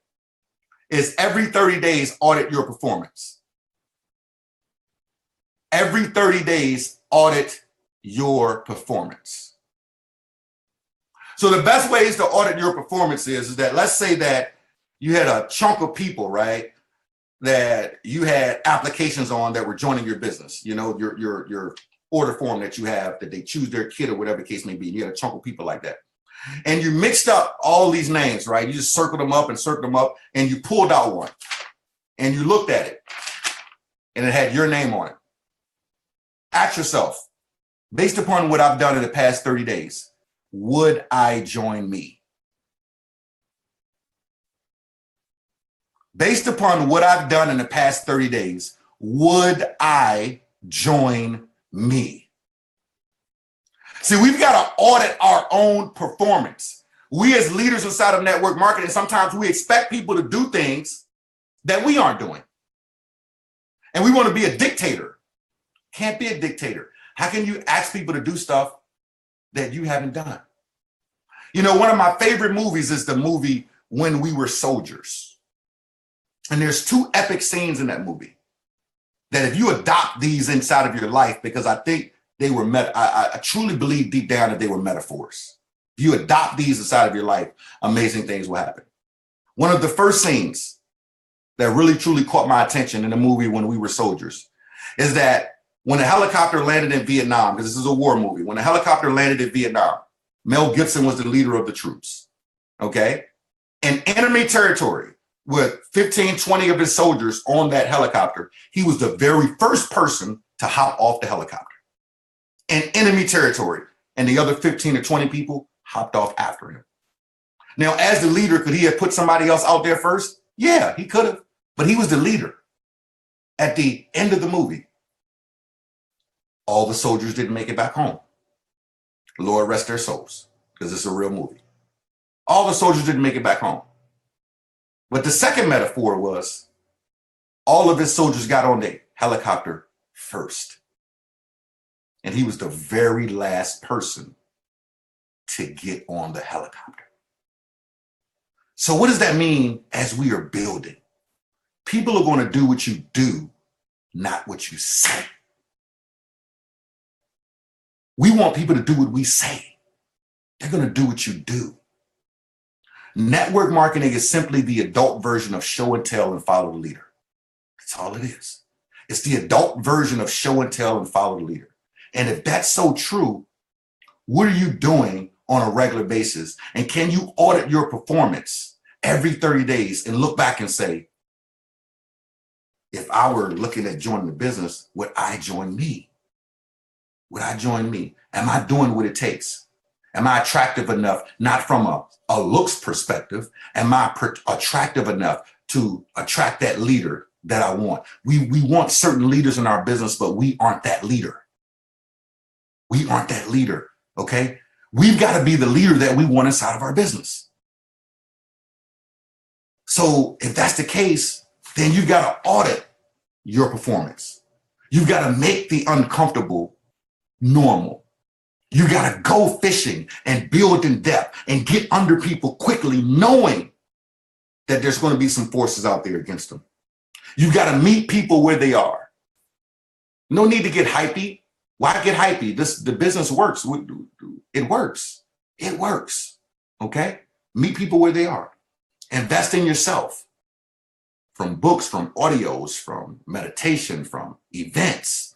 Speaker 6: is every 30 days, audit your performance. Every 30 days, audit your performance. So the best ways to audit your performance is that, let's say that you had a chunk of people, right, that you had applications on that were joining your business, you know, your order form that you have, that they choose their kid or whatever the case may be. You had a chunk of people like that. And you mixed up all these names, right? You just circled them up, and you pulled out one. And you looked at it, and it had your name on it. Ask yourself, based upon what I've done in the past 30 days, would I join me? Based upon what I've done in the past 30 days, would I join me? See, we've got to audit our own performance. We as leaders inside of network marketing, sometimes we expect people to do things that we aren't doing. And we want to be a dictator. Can't be a dictator. How can you ask people to do stuff that you haven't done? You know, one of my favorite movies is the movie When We Were Soldiers. And there's two epic scenes in that movie that if you adopt these inside of your life, because I think they were, I truly believe deep down that they were metaphors. If you adopt these inside of your life, amazing things will happen. One of the first scenes that really truly caught my attention in the movie When We Were Soldiers is that when a helicopter landed in Vietnam, because this is a war movie, when a helicopter landed in Vietnam, Mel Gibson was the leader of the troops, okay? In enemy territory, with 15, 20 of his soldiers on that helicopter, he was the very first person to hop off the helicopter. In enemy territory, and the other 15 or 20 people hopped off after him. Now, as the leader, could he have put somebody else out there first? Yeah, he could have, but he was the leader. At the end of the movie, all the soldiers didn't make it back home. Lord rest their souls, because it's a real movie. All the soldiers didn't make it back home. But the second metaphor was all of his soldiers got on the helicopter first. And he was the very last person to get on the helicopter. So what does that mean as we are building? People are going to do what you do, not what you say. We want people to do what we say. They're going to do what you do. Network marketing is simply the adult version of show and tell and follow the leader. That's all it is. It's the adult version of show and tell and follow the leader. And if that's so true, what are you doing on a regular basis? And can you audit your performance every 30 days and look back and say, if I were looking at joining the business, would I join me? Would I join me? Am I doing what it takes? Am I attractive enough, not from a looks perspective? Am I attractive enough to attract that leader that I want? We want certain leaders in our business, but we aren't that leader. We aren't that leader, okay? We've got to be the leader that we want inside of our business. So if that's the case, then you've got to audit your performance. You've got to make the uncomfortable normal. You got to go fishing and build in depth and get under people quickly, knowing that there's going to be some forces out there against them. You've got to meet people where they are. No need to get hypey. Why get hypey? The business works. It works. It works. Okay? Meet people where they are. Invest in yourself. From books, from audios, from meditation, from events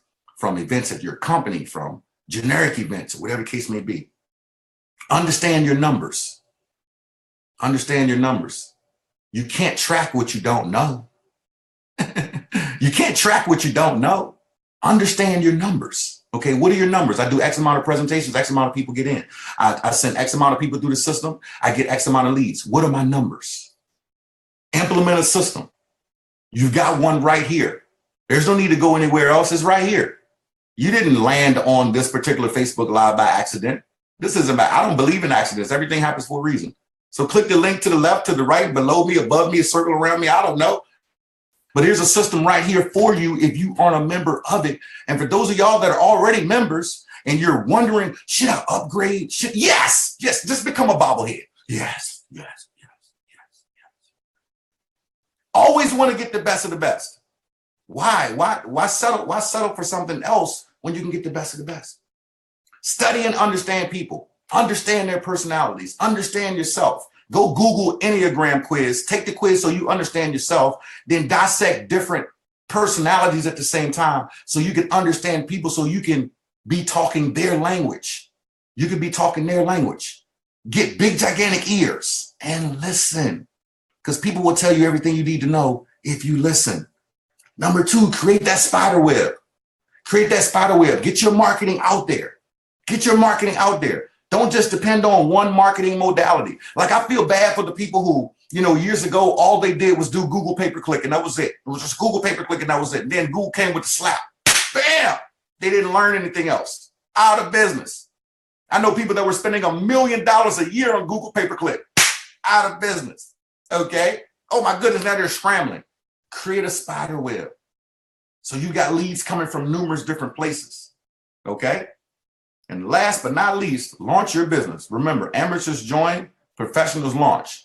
Speaker 6: at your company, from generic events, whatever the case may be. Understand your numbers. Understand your numbers. You can't track what you don't know. You can't track what you don't know. Understand your numbers. Okay, what are your numbers? I do X amount of presentations, X amount of people get in. I send X amount of people through the system. I get X amount of leads. What are my numbers? Implement a system. You've got one right here. There's no need to go anywhere else. It's right here. You didn't land on this particular Facebook Live by accident. This isn't I don't believe in accidents. Everything happens for a reason. So click the link to the left, to the right, below me, above me, a circle around me. I don't know. But here's a system right here for you if you aren't a member of it. And for those of y'all that are already members and you're wondering, should I upgrade? Yes, just become a bobblehead. Yes. Always want to get the best of the best. Why? Why settle for something else when you can get the best of the best? Study and understand people. Understand their personalities. Understand yourself. Go Google Enneagram quiz. Take the quiz so you understand yourself. Then dissect different personalities at the same time so you can understand people, so you can be talking their language. You can be talking their language. Get big, gigantic ears and listen, because people will tell you everything you need to know if you listen. Number 2, create that spider web. Create that spider web. Get your marketing out there. Get your marketing out there. Don't just depend on one marketing modality. Like, I feel bad for the people who, years ago, all they did was do Google pay-per-click, and that was it. It was just Google pay-per-click, and that was it. And then Google came with the slap. Bam! They didn't learn anything else. Out of business. I know people that were spending $1 million a year on Google pay-per-click. Out of business. Okay? Oh my goodness, now they're scrambling. Create a spider web. So you got leads coming from numerous different places. Okay? And last but not least, launch your business. Remember, amateurs join, professionals launch.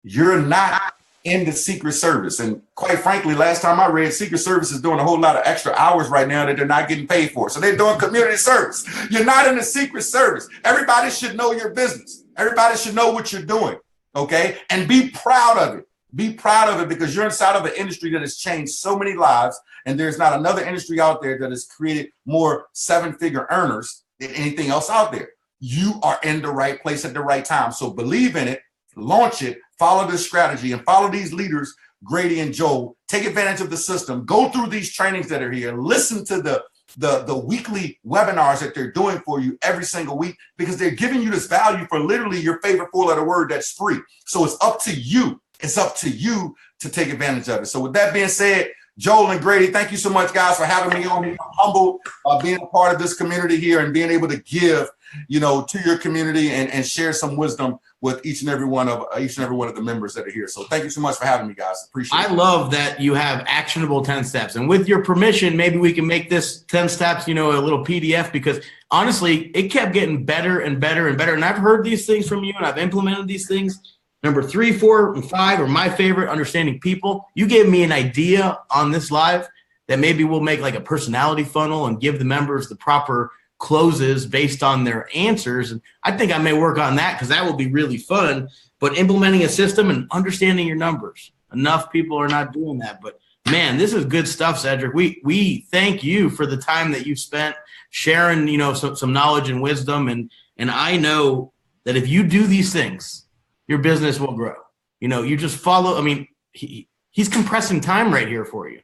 Speaker 6: You're not in the Secret Service. And quite frankly, last time I read, Secret Service is doing a whole lot of extra hours right now that they're not getting paid for. So they're doing community service. You're not in the Secret Service. Everybody should know your business. Everybody should know what you're doing. Okay? And be proud of it. Be proud of it, because you're inside of an industry that has changed so many lives. And there's not another industry out there that has created more 7-figure earners than anything else out there. You are in the right place at the right time. So believe in it, launch it, follow this strategy, and follow these leaders, Grady and Joel. Take advantage of the system. Go through these trainings that are here. Listen to the weekly webinars that they're doing for you every single week, because they're giving you this value for literally your favorite 4-letter word that's free. So it's up to you. It's up to you to take advantage of it. So with that being said, Joel and Grady, thank you so much, guys, for having me on here. I'm humbled being a part of this community here and being able to give, to your community and share some wisdom with each and every one of the members that are here. So thank you so much for having me, guys. Appreciate it.
Speaker 4: I love that you have actionable 10 steps. And with your permission, maybe we can make this 10 steps, a little PDF, because honestly, it kept getting better and better and better. And I've heard these things from you, and I've implemented these things. Number 3, 4, and 5 are my favorite, understanding people. You gave me an idea on this live that maybe we'll make like a personality funnel and give the members the proper closes based on their answers. And I think I may work on that, because that will be really fun. But implementing a system and understanding your numbers. Enough people are not doing that. But man, this is good stuff, Cedric. We thank you for the time that you spent sharing, some knowledge and wisdom. And I know that if you do these things, your business will grow. You just follow. I mean, he's compressing time right here for you.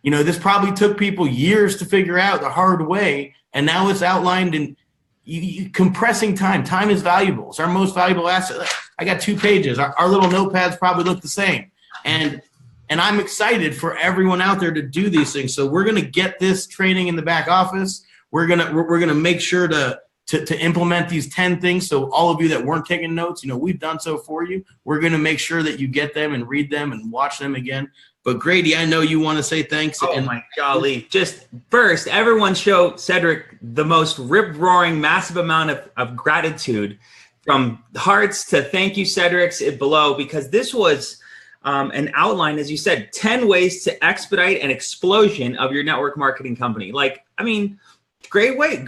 Speaker 4: This probably took people years to figure out the hard way, and now it's outlined in you compressing time. Time is valuable. It's our most valuable asset. I got 2 pages. Our little notepads probably look the same. And I'm excited for everyone out there to do these things. So we're going to get this training in the back office. We're gonna make sure to implement these 10 things. So all of you that weren't taking notes, we've done so for you. We're going to make sure that you get them and read them and watch them again. But Grady, I know you want to say thanks.
Speaker 3: Oh my golly. Just first, everyone show Cedric the most rip-roaring, massive amount of gratitude, from hearts to thank you, Cedric's below, because this was an outline, as you said, 10 ways to expedite an explosion of your network marketing company. Great way.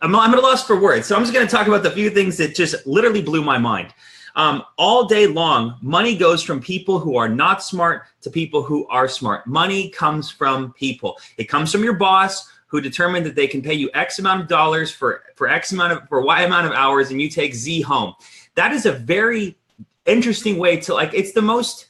Speaker 3: I'm at a loss for words. So I'm just going to talk about the few things that just literally blew my mind. All day long, money goes from people who are not smart to people who are smart. Money comes from people. It comes from your boss, who determined that they can pay you X amount of dollars for Y amount of hours, and you take Z home. That is a very interesting way to, it's the most,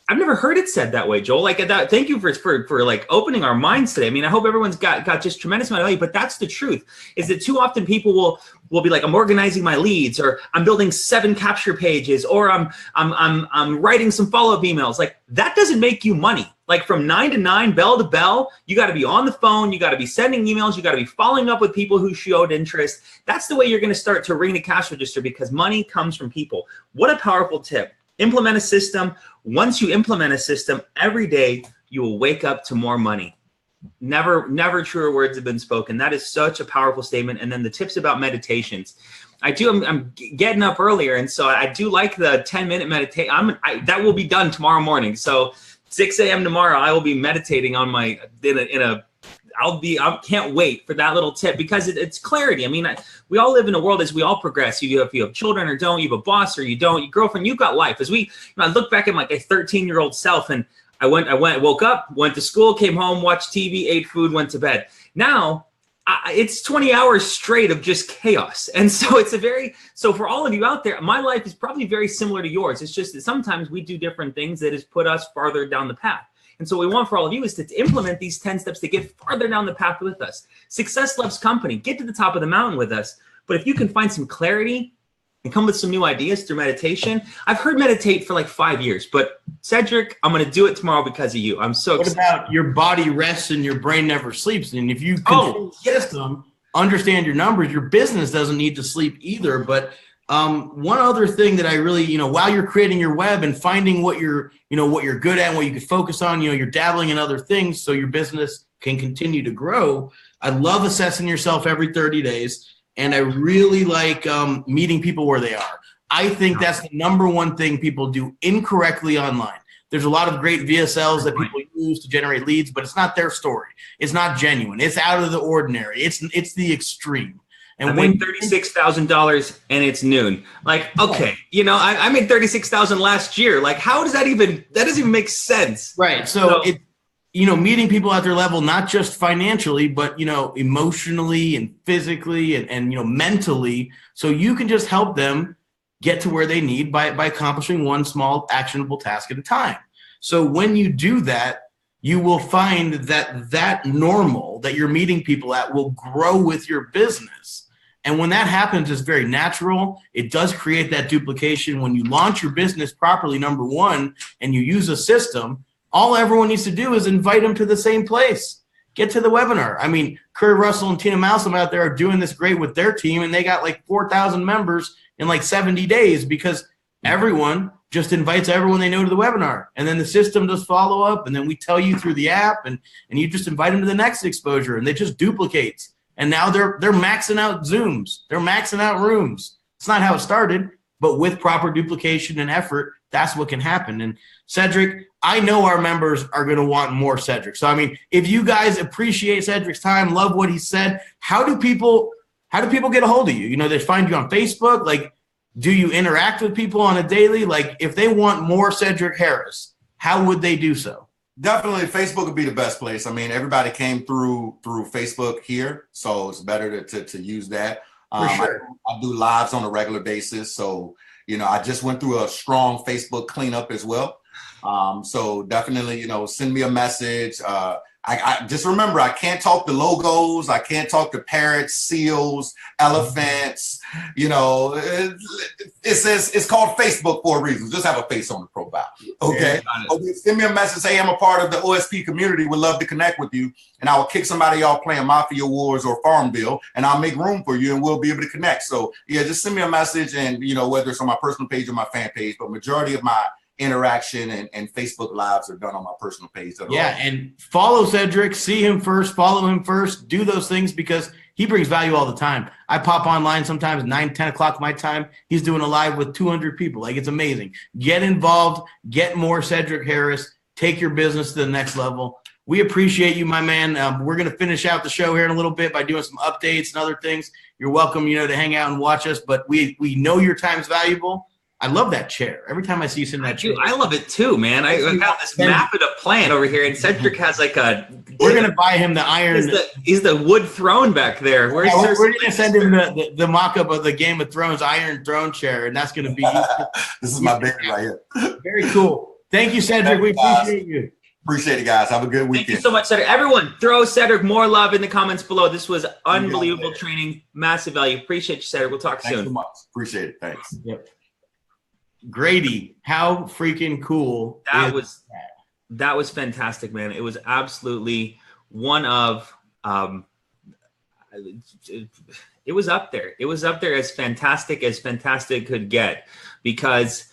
Speaker 3: I've never heard it said that way, Joel. Thank you for opening our minds today. I mean, I hope everyone's got just tremendous amount of value, but that's the truth, is that too often people will be like, I'm organizing my leads, or I'm building 7 capture pages, or I'm writing some follow-up emails. That doesn't make you money. From 9 to 9, bell to bell, you got to be on the phone, you got to be sending emails, you got to be following up with people who showed interest. That's the way you're going to start to ring the cash register, because money comes from people. What a powerful tip. Implement a system. Once you implement a system, every day you will wake up to more money. Never truer words have been spoken. That is such a powerful statement. And then the tips about meditations. I do. I'm getting up earlier, and so I do like the 10-minute meditation. That will be done tomorrow morning. So 6 a.m. tomorrow, I will be meditating on my I can't wait for that little tip because it's clarity. I mean, we all live in a world as we all progress. If you have children or don't, you have a boss or you don't, your girlfriend, you've got life. I look back at like a 13-year-old self, and I woke up, went to school, came home, watched TV, ate food, went to bed. Now it's 20 hours straight of just chaos. And so so for all of you out there, my life is probably very similar to yours. It's just that sometimes we do different things that has put us farther down the path. And so what we want for all of you is to implement these 10 steps to get farther down the path with us. Success loves company. Get to the top of the mountain with us. But if you can find some clarity and come with some new ideas through meditation, I've heard meditate for like 5 years, but Cedric, I'm going to do it tomorrow because of you. I'm so excited.
Speaker 4: What about your body rests and your brain never sleeps? And if you control the system, understand your numbers, your business doesn't need to sleep either. But one other thing that I really, while you're creating your web and finding what you're good at and what you can focus on, you're dabbling in other things so your business can continue to grow. I love assessing yourself every 30 days. And I really like meeting people where they are. I think that's the number one thing people do incorrectly online. There's a lot of great VSLs that people use to generate leads, but it's not their story. It's not genuine. It's out of the ordinary. It's the extreme. And
Speaker 3: I made $36,000 and it's noon. Like, okay, I made $36,000 last year. Like, how does that doesn't even make sense.
Speaker 4: Right. So it, meeting people at their level, not just financially, but, emotionally and physically and mentally. So you can just help them get to where they need by accomplishing one small actionable task at a time. So when you do that, you will find that normal that you're meeting people at will grow with your business. And when that happens, it's very natural. It does create that duplication. When you launch your business properly, number one, and you use a system, all everyone needs to do is invite them to the same place. Get to the webinar. I mean, Curry Russell and Tina Malsom out there are doing this great with their team, and they got like 4,000 members in like 70 days because everyone just invites everyone they know to the webinar. And then the system does follow up, and then we tell you through the app, and you just invite them to the next exposure, and it just duplicates. And now they're maxing out Zooms. They're maxing out rooms. It's not how it started, but with proper duplication and effort, that's what can happen. And Cedric, I know our members are going to want more Cedric. So, I mean, if you guys appreciate Cedric's time, love what he said, how do people get a hold of you? They find you on Facebook. Like, do you interact with people on a daily? Like, if they want more Cedric Harris, how would they do so?
Speaker 6: Definitely, Facebook would be the best place. I mean, everybody came through Facebook here, so it's better to use that.
Speaker 4: For sure.
Speaker 6: I do lives on a regular basis, so I just went through a strong Facebook cleanup as well. So definitely, send me a message. I just remember, I can't talk to logos. I can't talk to parrots, seals, elephants. It's called Facebook for a reason. Just have a face on the profile. Okay. Okay. Send me a message. Say I'm a part of the OSP community. Would love to connect with you. And I will kick somebody off playing Mafia Wars or Farmville, and I'll make room for you, and we'll be able to connect. So yeah, just send me a message, and whether it's on my personal page or my fan page, but majority of my interaction and Facebook lives are done on my personal page.
Speaker 4: Yeah, and follow Cedric, see him first, follow him first, do those things because he brings value all the time. I pop online sometimes 9, 10 o'clock my time. He's doing a live with 200 people. Like, it's amazing. Get involved, get more Cedric Harris, take your business to the next level. We appreciate you, my man. We're going to finish out the show here in a little bit by doing some updates and other things. You're welcome, to hang out and watch us, but we know your time's valuable. I love that chair. Every time I see you sitting in that chair.
Speaker 3: I love it too, man. I got this map of the plant over here, and Cedric has like
Speaker 4: we're going to buy him the iron.
Speaker 3: He's the wood throne back there.
Speaker 4: We're going to send him the mock-up of the Game of Thrones iron throne chair, and that's going to be.
Speaker 6: This is my baby right here.
Speaker 4: Very cool. Thank you, Cedric. We appreciate you.
Speaker 6: Appreciate it, guys. Have a good weekend.
Speaker 3: Thank you so much, Cedric. Everyone, throw Cedric more love in the comments below. This was unbelievable training. Massive value. Appreciate you, Cedric. We'll talk soon.
Speaker 6: Thanks so much. Appreciate it. Thanks.
Speaker 4: Yep. Grady, how freaking cool.
Speaker 3: That was fantastic, man. It was absolutely one of it was up there. It was up there as fantastic could get, because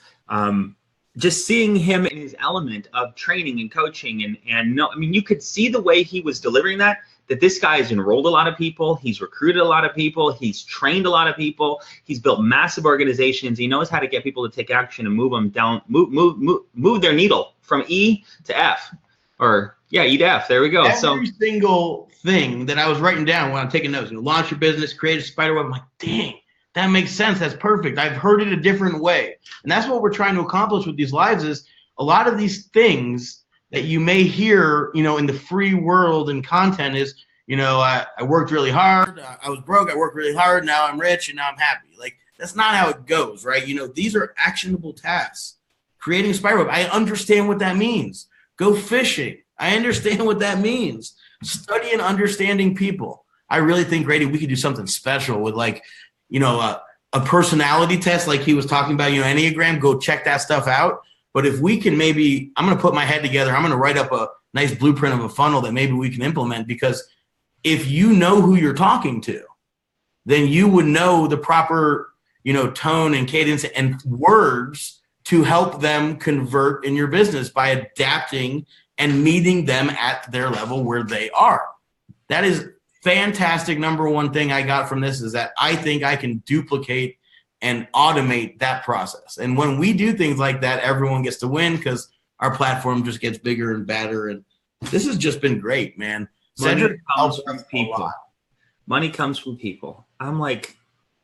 Speaker 3: just seeing him in his element of training and coaching and you could see the way he was delivering that. that this guy has enrolled a lot of people. He's recruited a lot of people. He's trained a lot of people. He's built massive organizations. He knows how to get people to take action and move them down, move their needle from E to F, or yeah, E to F. There we go.
Speaker 4: Every single thing that I was writing down when I'm taking notes, launch your business, create a spider web. I'm like, dang, that makes sense. That's perfect. I've heard it a different way. And that's what we're trying to accomplish with these lives is a lot of these things that you may hear, in the free world and content is, I worked really hard. I was broke. I worked really hard. Now I'm rich and now I'm happy. Like, that's not how it goes, right? These are actionable tasks. Creating a spider web. I understand what that means. Go fishing. I understand what that means. Study and understanding people. I really think, Grady, we could do something special with a personality test like he was talking about, Enneagram. Go check that stuff out. But if we can I'm going to put my head together. I'm going to write up a nice blueprint of a funnel that maybe we can implement, because if you know who you're talking to, then you would know the proper, tone and cadence and words to help them convert in your business by adapting and meeting them at their level where they are. That is fantastic. Number one thing I got from this is that I think I can duplicate and automate that process. And when we do things like that, everyone gets to win because our platform just gets bigger and better. And this has just been great, man. Cedric helps from people.
Speaker 3: Money comes from people. I'm like,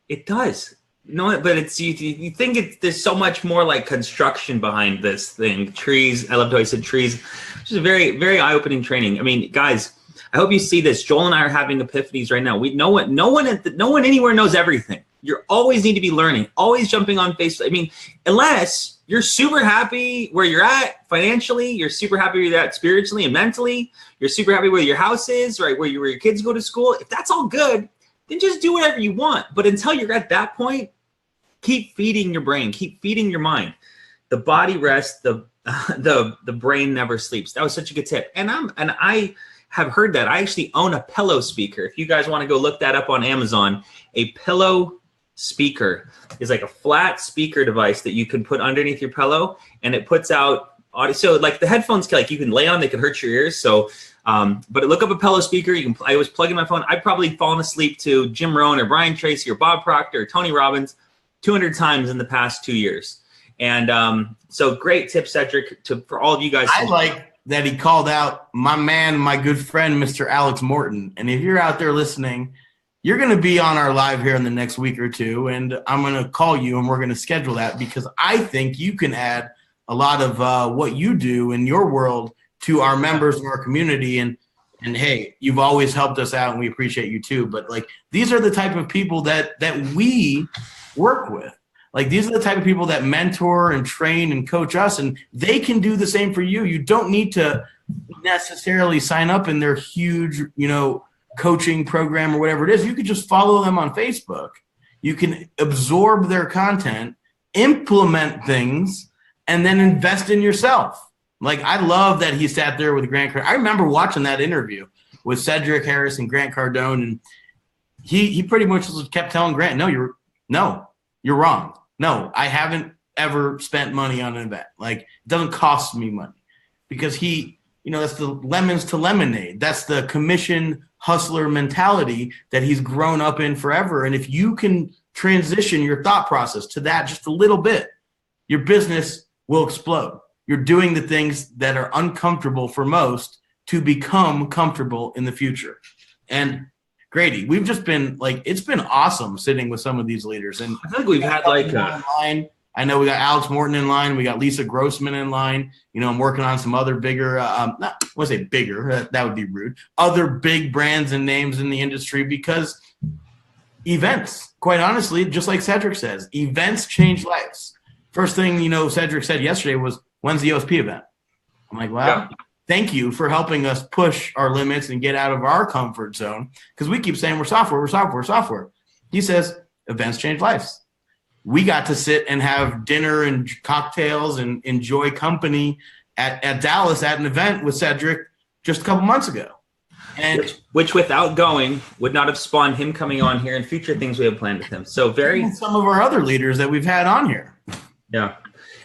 Speaker 3: it does. But it's you think there's so much more like construction behind this thing. Trees. I loved how he said trees. Which is a very, very eye-opening training. I mean, guys, I hope you see this. Joel and I are having epiphanies right now. No one anywhere knows everything. You always need to be learning, always jumping on Facebook. I mean, unless you're super happy where you're at financially, you're super happy where you're at spiritually and mentally, you're super happy where your house is, right, where your kids go to school. If that's all good, then just do whatever you want. But until you're at that point, keep feeding your brain, keep feeding your mind. The body rests, the brain never sleeps. That was such a good tip. And I have heard that. I actually own a pillow speaker. If you guys want to go look that up on Amazon, a pillow speaker is like a flat speaker device that you can put underneath your pillow, and it puts out audio. So like the headphones, like you can lay on, they can hurt your ears. So, but look up a pillow speaker. I was plugging my phone. I've probably fallen asleep to Jim Rohn or Brian Tracy or Bob Proctor or Tony Robbins 200 times in the past 2 years. And so great tip, Cedric, for all of you guys.
Speaker 4: I like that he called out my man, my good friend, Mr. Alex Morton. And if you're out there listening, you're going to be on our live here in the next week or two, and I'm going to call you and we're going to schedule that, because I think you can add a lot of what you do in your world to our members in our community. And hey, you've always helped us out and we appreciate you too. But like, these are the type of people that we work with. Like, these are the type of people that mentor and train and coach us, and they can do the same for you. You don't need to necessarily sign up in their huge, coaching program or whatever it is. You could just follow them on Facebook. You can absorb their content, implement things, and then invest in yourself. Like, I love that he sat there with Grant Cardone. I remember watching that interview with Cedric Harris and Grant Cardone, and he pretty much kept telling Grant, no, you're wrong. No, I haven't ever spent money on an event. Like, it doesn't cost me money, because that's the lemons to lemonade. That's the commission hustler mentality that he's grown up in forever. And if you can transition your thought process to that just a little bit, your business will explode. You're doing the things that are uncomfortable for most to become comfortable in the future. And Grady, we've just been it's been awesome sitting with some of these leaders. And
Speaker 3: I think we've had
Speaker 4: line. I know we got Alex Morton in line. We got Lisa Grossman in line. I'm working on some other bigger, not I want to say bigger, that would be rude, other big brands and names in the industry, because events, quite honestly, just like Cedric says, events change lives. First thing, Cedric said yesterday was, when's the OSP event? I'm like, wow, thank you for helping us push our limits and get out of our comfort zone, because we keep saying we're software. He says, events change lives. We got to sit and have dinner and cocktails and enjoy company at Dallas at an event with Cedric just a couple months ago. And
Speaker 3: which without going would not have spawned him coming on here and future things we have planned with him. So
Speaker 4: some of our other leaders that we've had on here.
Speaker 3: Yeah.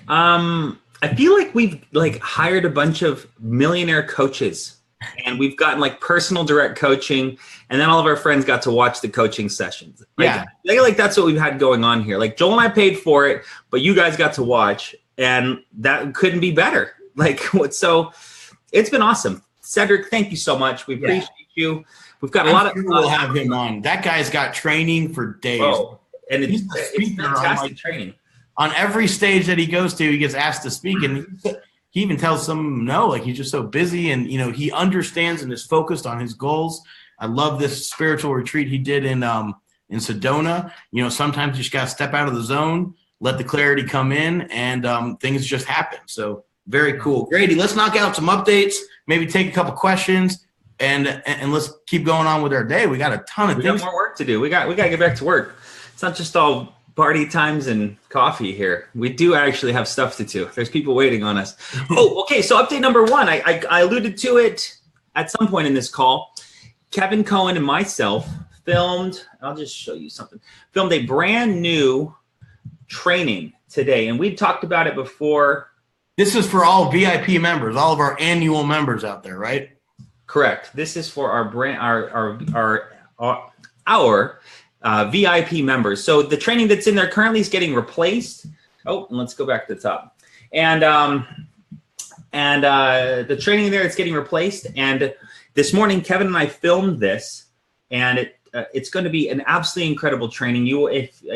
Speaker 3: I feel like we've hired a bunch of millionaire coaches And we've gotten like personal direct coaching, and then all of our friends got to watch the coaching sessions.
Speaker 4: Yeah.
Speaker 3: Like that's what we've had going on here. Like Joel and I paid for it, but you guys got to watch, and that couldn't be better. Like, so it's been awesome. Cedric, thank you so much. We appreciate you. We've got a lot of.
Speaker 4: We'll have him on. That guy's got training for days.
Speaker 3: Oh, and it's
Speaker 4: on
Speaker 3: fantastic training.
Speaker 4: On every stage that he goes to, he gets asked to speak, and he even tells some no, like he's just so busy, and he understands and is focused on his goals. I love this spiritual retreat he did in Sedona. Sometimes you just gotta step out of the zone, let the clarity come in, and things just happen. So very cool. Grady, let's knock out some updates, maybe take a couple questions. And let's keep going on with our day. We got a ton of things.
Speaker 3: We got more work to do. We got to get back to work. It's not just all party times and coffee here. We do actually have stuff to do. There's people waiting on us. Oh, okay. So update number one. I alluded to it at some point in this call. Kevin Cohen and myself filmed. I'll just show you something. Filmed a brand new training today, and we talked about it before.
Speaker 4: This is for all VIP members, all of our annual members out there, right?
Speaker 3: Correct. This is for our brand, our VIP members. So the training that's in there currently is getting replaced. Oh, and let's go back to the top. And the training there is getting replaced. And this morning, Kevin and I filmed this, and it's going to be an absolutely incredible training.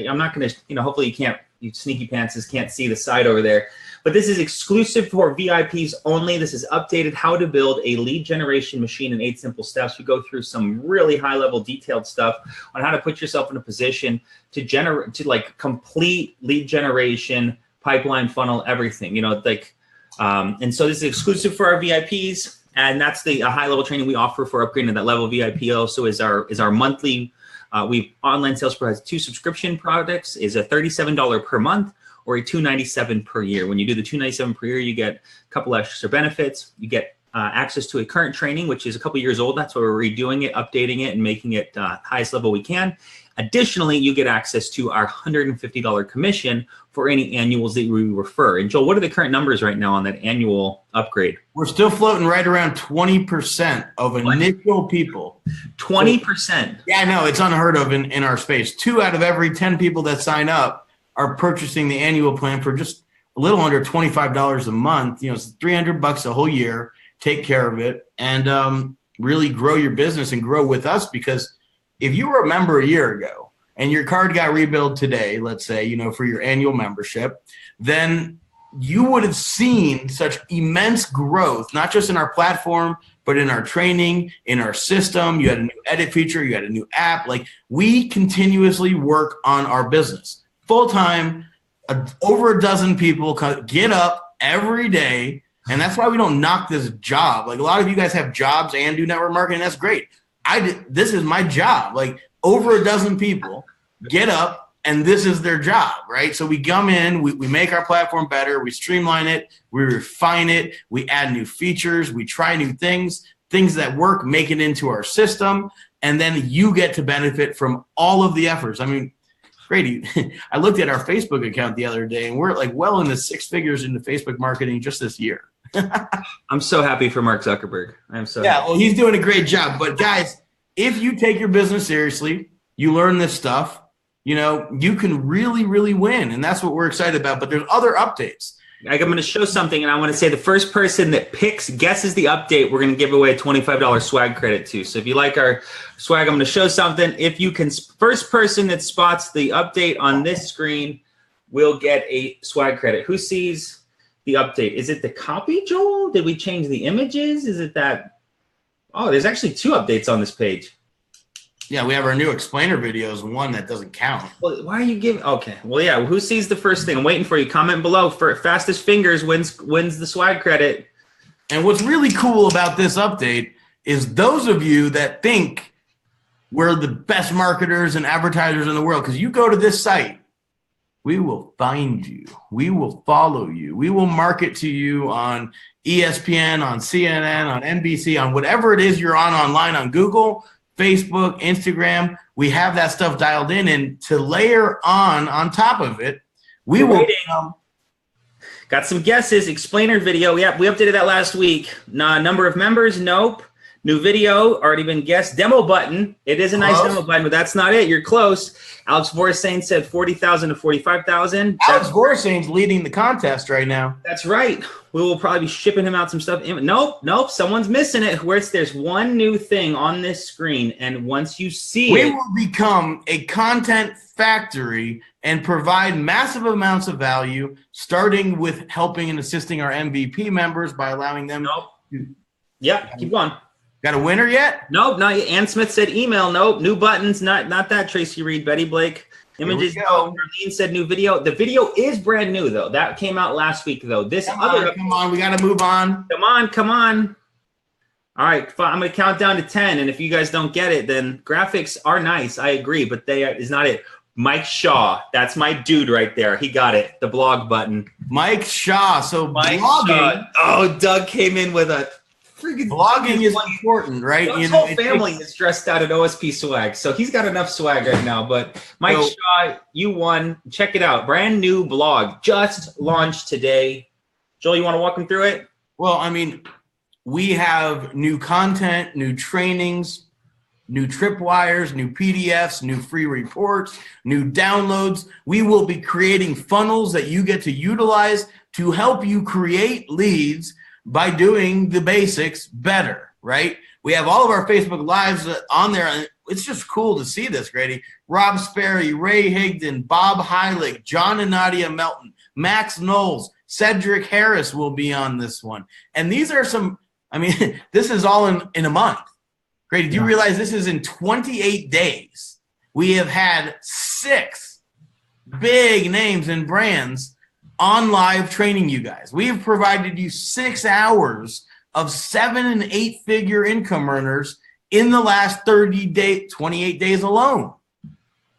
Speaker 3: I'm not going to, hopefully you sneaky pantses can't see the side over there. But this is exclusive for VIPs only. This is updated how to build a lead generation machine in 8 simple steps. We go through some really high-level detailed stuff on how to put yourself in a position to complete lead generation, pipeline funnel, everything. And so this is exclusive for our VIPs, and that's the high-level training we offer for upgrading to that level. VIP also is our monthly. Online Sales Pro has 2 subscription products. Is a $37 per month, or a $297 per year. When you do the $297 per year, you get a couple extra benefits. You get access to a current training, which is a couple years old. That's why we're redoing it, updating it, and making it highest level we can. Additionally, you get access to our $150 commission for any annuals that we refer. And Joel, what are the current numbers right now on that annual upgrade?
Speaker 4: We're still floating right around 20% of initial people.
Speaker 3: 20%?
Speaker 4: Yeah, no, it's unheard of in our space. 2 out of every 10 people that sign up are purchasing the annual plan for just a little under $25 a month. It's $300 a whole year. Take care of it and really grow your business and grow with us. Because if you were a member a year ago and your card got rebilled today, let's say, for your annual membership, then you would have seen such immense growth, not just in our platform, but in our training, in our system. You had a new edit feature, you had a new app. Like, we continuously work on our business. Full-time, over a dozen people get up every day, and that's why we don't knock this job. Like, a lot of you guys have jobs and do network marketing. That's great. This is my job. Like, over a dozen people get up, and this is their job, right? So we come in, we make our platform better, we streamline it, we refine it, we add new features, we try new things that work, make it into our system, and then you get to benefit from all of the efforts. I mean, Grady, I looked at our Facebook account the other day, and we're like well into 6 figures into Facebook marketing just this year.
Speaker 3: I'm so happy for Mark Zuckerberg.
Speaker 4: Well, he's doing a great job. But guys, if you take your business seriously, you learn this stuff, you can really, really win. And that's what we're excited about. But there's other updates.
Speaker 3: I'm going to show something, and I want to say the first person that guesses the update, we're going to give away a $25 swag credit to. So if you like our swag, I'm going to show something. If you can, first person that spots the update on this screen will get a swag credit. Who sees the update? Is it the copy, Joel? Did we change the images? Is it that? Oh, there's actually 2 updates on this page.
Speaker 4: Yeah, we have our new explainer videos, one that doesn't count.
Speaker 3: Well, why are you giving? Okay. Well, yeah. Who sees the first thing? I'm waiting for you. Comment below. For fastest fingers wins the swag credit.
Speaker 4: And what's really cool about this update is those of you that think we're the best marketers and advertisers in the world, because you go to this site, we will find you. We will follow you. We will market to you on ESPN, on CNN, on NBC, on whatever it is you're on online, on Google, Facebook, Instagram. We have that stuff dialed in, and to layer on top of it, we will.
Speaker 3: Got some guesses. Explainer video. Yep, we updated that last week. Number of members. Nope. New video, already been guessed. Demo button. It is a nice demo button, but that's not it. You're close. Alex Vorisane said 40,000 to 45,000.
Speaker 4: Alex Vorisane's leading the contest right now.
Speaker 3: That's right. We will probably be shipping him out some stuff. Nope. Someone's missing it. There's one new thing on this screen, and once you see
Speaker 4: we will become a content factory and provide massive amounts of value, starting with helping and assisting our MVP members by allowing them.
Speaker 3: Yeah, keep going.
Speaker 4: Got a winner yet?
Speaker 3: Nope, not yet. Ann Smith said email. Nope, new buttons. Not that. Tracy Reed, Betty Blake. Images. No. Darlene said new video. The video is brand new though. That came out last week though.
Speaker 4: Come on, we got to move on.
Speaker 3: Come on. All right, I'm gonna count down to 10, and if you guys don't get it, then graphics are nice. I agree, but is not it. Mike Shaw, that's my dude right there. He got it. The blog button.
Speaker 4: Mike Shaw. So
Speaker 3: Mike
Speaker 4: blogging.
Speaker 3: Shaw. Oh, Doug came in with a.
Speaker 4: Blogging is important, right?
Speaker 3: His whole family is dressed out at OSP swag, so he's got enough swag right now. But Mike Shaw, you won. Check it out. Brand new blog just launched today. Joel, you want to walk him through it?
Speaker 4: Well, I mean, we have new content, new trainings, new tripwires, new PDFs, new free reports, new downloads. We will be creating funnels that you get to utilize to help you create leads by doing the basics better, right? We have all of our Facebook Lives on there, and it's just cool to see this, Grady. Rob Sperry, Ray Higdon, Bob Heilig, John and Nadia Melton, Max Knowles, Cedric Harris will be on this one. And these are some, I mean, this is all in a month. Grady, do you realize this is in 28 days? We have had 6 big names and brands on live training you guys. We have provided you 6 hours of 7- and 8-figure income earners in the last 28 days alone.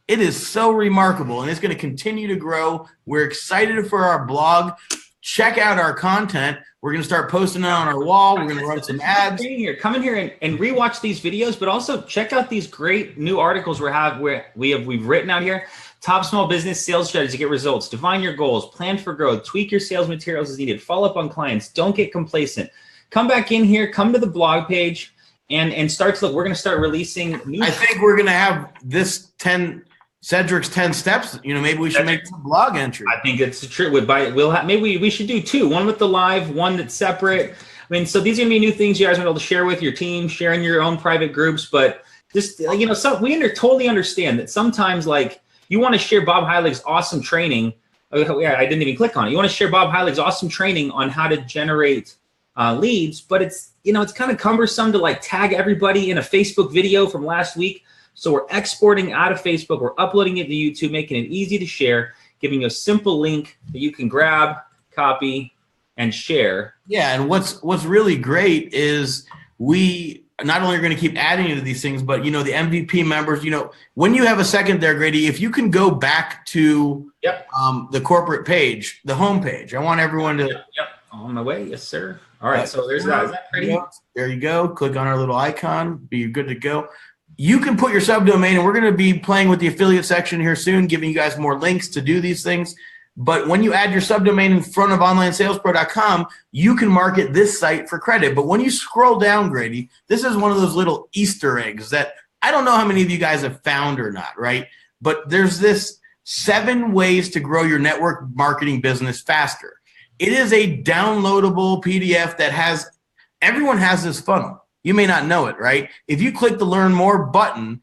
Speaker 4: It is so remarkable, and it's going to continue to grow. We're excited for our blog. Check out our content. We're going to start posting it on our wall. We're going to run some ads.
Speaker 3: Come in here and rewatch these videos, but also check out these great new articles we've written out here. Top small business sales strategies to get results. Define your goals. Plan for growth. Tweak your sales materials as needed. Follow up on clients. Don't get complacent. Come back in here. Come to the blog page and start to look. We're going to start releasing new.
Speaker 4: I think we're going to have Cedric's 10 steps. Maybe we should make a blog entry.
Speaker 3: I think it's true. Maybe we should do 2. One with the live, one that's separate. I mean, so these are going to be new things you guys are able to share with your team, share in your own private groups. But just we totally understand that sometimes you want to share Bob Heilig's awesome training. Oh, yeah, I didn't even click on it. You want to share Bob Heilig's awesome training on how to generate leads, but it's kind of cumbersome to tag everybody in a Facebook video from last week. So we're exporting out of Facebook. We're uploading it to YouTube, making it easy to share, giving you a simple link that you can grab, copy, and share.
Speaker 4: Yeah, and what's really great is we not only are going to keep adding to these things, but the MVP members, when you have a second there, Grady, if you can go back to the corporate page, the home page, I want everyone to.
Speaker 3: Yep. On my way, yes, sir. All right, so there's that. Is that pretty?
Speaker 4: There you go. Click on our little icon. Be good to go. You can put your subdomain, and we're going to be playing with the affiliate section here soon, giving you guys more links to do these things. But when you add your subdomain in front of onlinesalespro.com, you can market this site for credit. But when you scroll down, Grady, this is one of those little Easter eggs that I don't know how many of you guys have found or not, right? But there's this 7 ways to grow your network marketing business faster. It is a downloadable PDF that everyone has this funnel. You may not know it, right? If you click the Learn More button,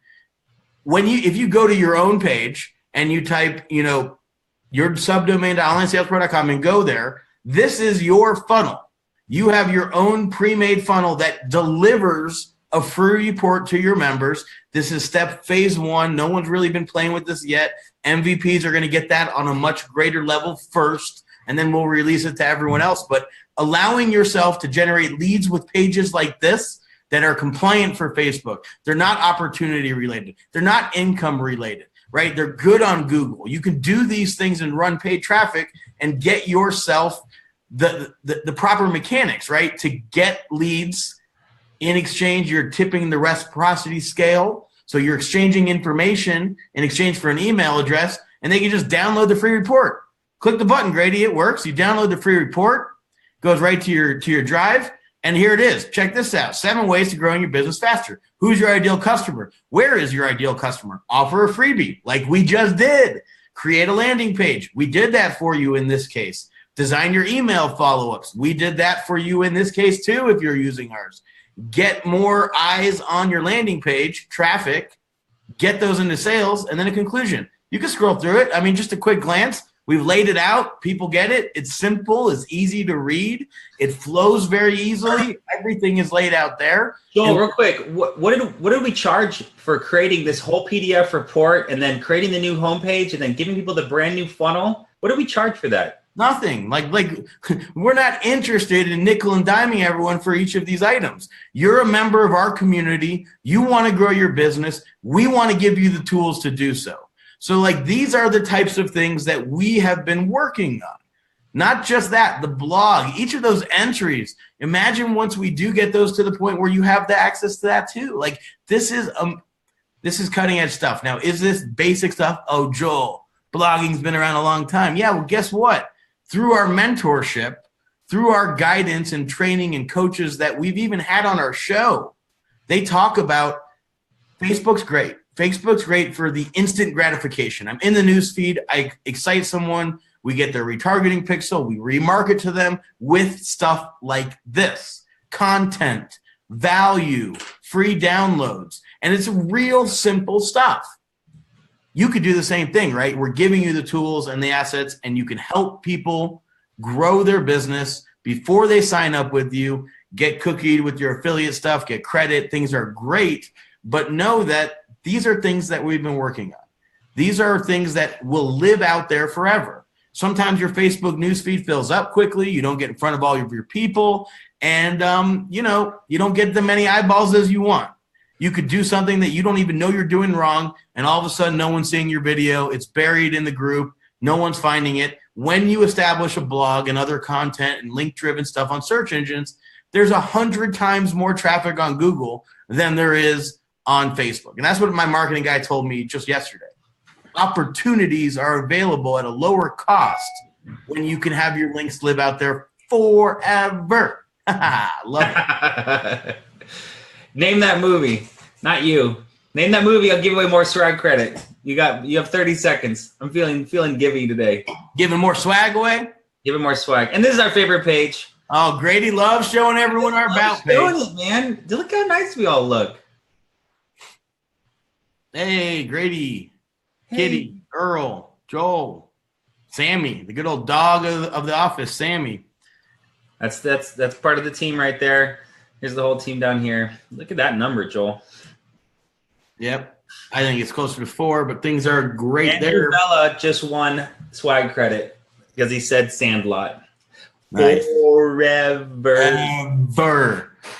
Speaker 4: if you go to your own page and you type, your subdomain to onlinesalespro.com and go there, this is your funnel. You have your own pre-made funnel that delivers a free report to your members. This is phase 1. No one's really been playing with this yet. MVPs are going to get that on a much greater level first, and then we'll release it to everyone else. But allowing yourself to generate leads with pages like this that are compliant for Facebook. They're not opportunity related. They're not income related, right? They're good on Google. You can do these things and run paid traffic and get yourself the proper mechanics, right? To get leads. In exchange, you're tipping the reciprocity scale. So you're exchanging information in exchange for an email address, and they can just download the free report. Click the button, Grady. It works. You download the free report, goes right to your drive. And here it is. Check this out. 7 ways to growing your business faster. Who's your ideal customer? Where is your ideal customer? Offer a freebie like we just did. Create a landing page. We did that for you in this case. Design your email follow-ups. We did that for you in this case too if you're using ours. Get more eyes on your landing page, traffic, get those into sales, and then a conclusion. You can scroll through it. I mean, just a quick glance. We've laid it out. People get it. It's simple. It's easy to read. It flows very easily. Everything is laid out there.
Speaker 3: Joel, real quick, what did we charge for creating this whole PDF report and then creating the new homepage and then giving people the brand new funnel? What did we charge for that?
Speaker 4: Nothing. Like we're not interested in nickel and diming everyone for each of these items. You're a member of our community. You want to grow your business. We want to give you the tools to do so. So like these are the types of things that we have been working on. Not just that, the blog, each of those entries. Imagine once we do get those to the point where you have the access to that too. Like this is cutting edge stuff. Now, is this basic stuff? Oh, Joel, blogging's been around a long time. Yeah, well, guess what? Through our mentorship, through our guidance and training and coaches that we've even had on our show, they talk about Facebook's great. Facebook's great for the instant gratification. I'm in the news feed. I excite someone. We get their retargeting pixel. We remarket to them with stuff like this. Content, value, free downloads. And it's real simple stuff. You could do the same thing, right? We're giving you the tools and the assets, and you can help people grow their business before they sign up with you, get cookied with your affiliate stuff, get credit. Things are great, but know that these are things that we've been working on. These are things that will live out there forever. Sometimes your Facebook newsfeed fills up quickly. You don't get in front of all of your people, and you don't get the many eyeballs as you want. You could do something that you don't even know you're doing wrong, and all of a sudden no one's seeing your video. It's buried in the group. No one's finding it. When you establish a blog and other content and link-driven stuff on search engines, there's 100 times more traffic on Google than there is on Facebook. And that's what my marketing guy told me just yesterday. Opportunities are available at a lower cost when you can have your links live out there forever. Love it.
Speaker 3: Name that movie. Not you. Name that movie. I'll give away more swag credit. You have 30 seconds. I'm feeling giving today.
Speaker 4: Giving more swag away?
Speaker 3: Giving more swag. And this is our favorite page.
Speaker 4: Oh, Grady loves showing everyone our about page.
Speaker 3: Showing it, man. Look how nice we all look.
Speaker 4: Hey, Grady, Kitty, Earl, Joel, Sammy, the good old dog of the office, Sammy.
Speaker 3: That's part of the team right there. Here's the whole team down here. Look at that number, Joel.
Speaker 4: Yep. I think it's closer to 4, but things are great
Speaker 3: Andrew
Speaker 4: there.
Speaker 3: Bella just won swag credit because he said Sandlot.
Speaker 4: Nice.
Speaker 3: Forever.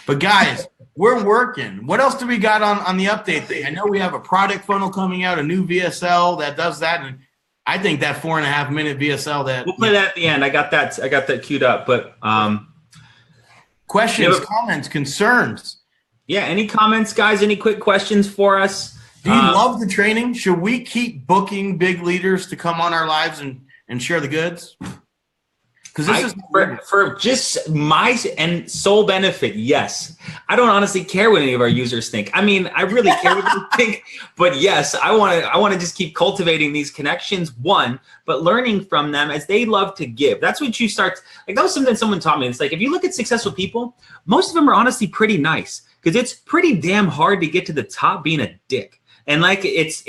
Speaker 4: But guys, we're working. What else do we got on the update thing? I know we have a product funnel coming out, a new VSL that does that, and I think that 4.5 minute VSL that
Speaker 3: we'll play that at the end. I got that queued up. But
Speaker 4: questions, comments, concerns.
Speaker 3: Yeah, any comments, guys? Any quick questions for us?
Speaker 4: Do you love the training? Should we keep booking big leaders to come on our lives and share the goods? Because this is
Speaker 3: for just my and sole benefit. Yes, I don't honestly care what any of our users think. I mean, I really care what they think, but yes, I want to just keep cultivating these connections. One, but learning from them as they love to give. That's what you start. Like that was something someone taught me. It's like if you look at successful people, most of them are honestly pretty nice because it's pretty damn hard to get to the top being a dick. And like it's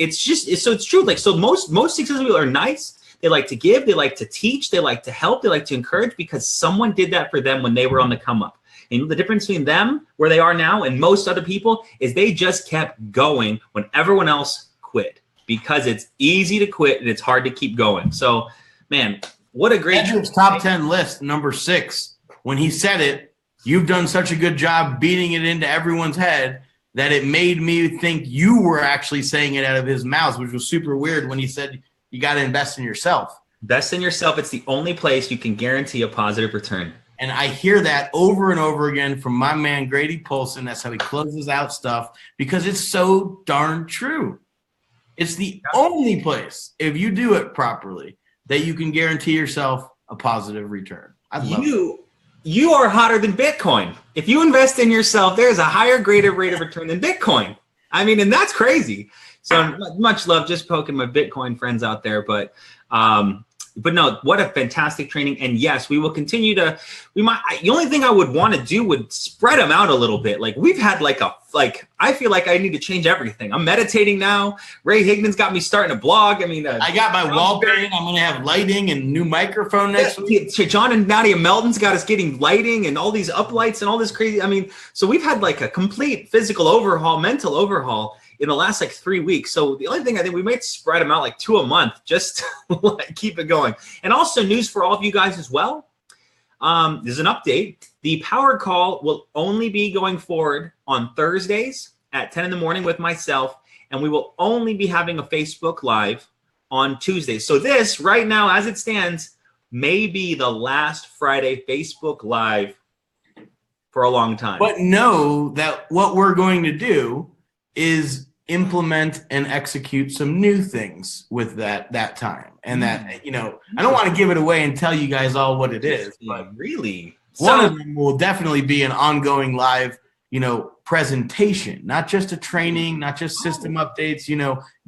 Speaker 3: true. Like so, most successful people are nice. They like to give, they like to teach, they like to help, they like to encourage because someone did that for them when they were on the come up. And the difference between them, where they are now, and most other people is they just kept going when everyone else quit because it's easy to quit and it's hard to keep going. So, man, what a great
Speaker 4: Cedric's top 10 list, number 6. When he said it, you've done such a good job beating it into everyone's head that it made me think you were actually saying it out of his mouth, which was super weird when he said you got to invest in yourself.
Speaker 3: Invest in yourself. It's the only place you can guarantee a positive return.
Speaker 4: And I hear that over and over again from my man, Grady Polson. That's how he closes out stuff because it's so darn true. It's the only place, if you do it properly, that you can guarantee yourself a positive return. I love it.
Speaker 3: you are hotter than Bitcoin. If you invest in yourself, there's a higher graded rate of return than Bitcoin. I mean, and that's crazy. So much love, just poking my Bitcoin friends out there. But no, what a fantastic training. And yes, we will continue to, the only thing I would want to do would spread them out a little bit. Like we've had I feel like I need to change everything. I'm meditating now. Ray Higdon's got me starting a blog. I mean,
Speaker 4: I got my wall painting. I'm going to have lighting and new microphone next week.
Speaker 3: John and Nadia Melton's got us getting lighting and all these uplights and all this crazy. I mean, so we've had like a complete physical overhaul, mental overhaul in the last 3 weeks. So the only thing I think we might spread them out 2 a month, just to keep it going. And also news for all of you guys as well. There's an update. The power call will only be going forward on Thursdays at 10 in the morning with myself, and we will only be having a Facebook Live on Tuesdays. So this right now, as it stands, may be the last Friday Facebook Live for a long time.
Speaker 4: But know that what we're going to do is implement and execute some new things with that time. And that, I don't want to give it away and tell you guys all what it is, but
Speaker 3: really
Speaker 4: one of them will definitely be an ongoing live, presentation, not just a training, not just system updates,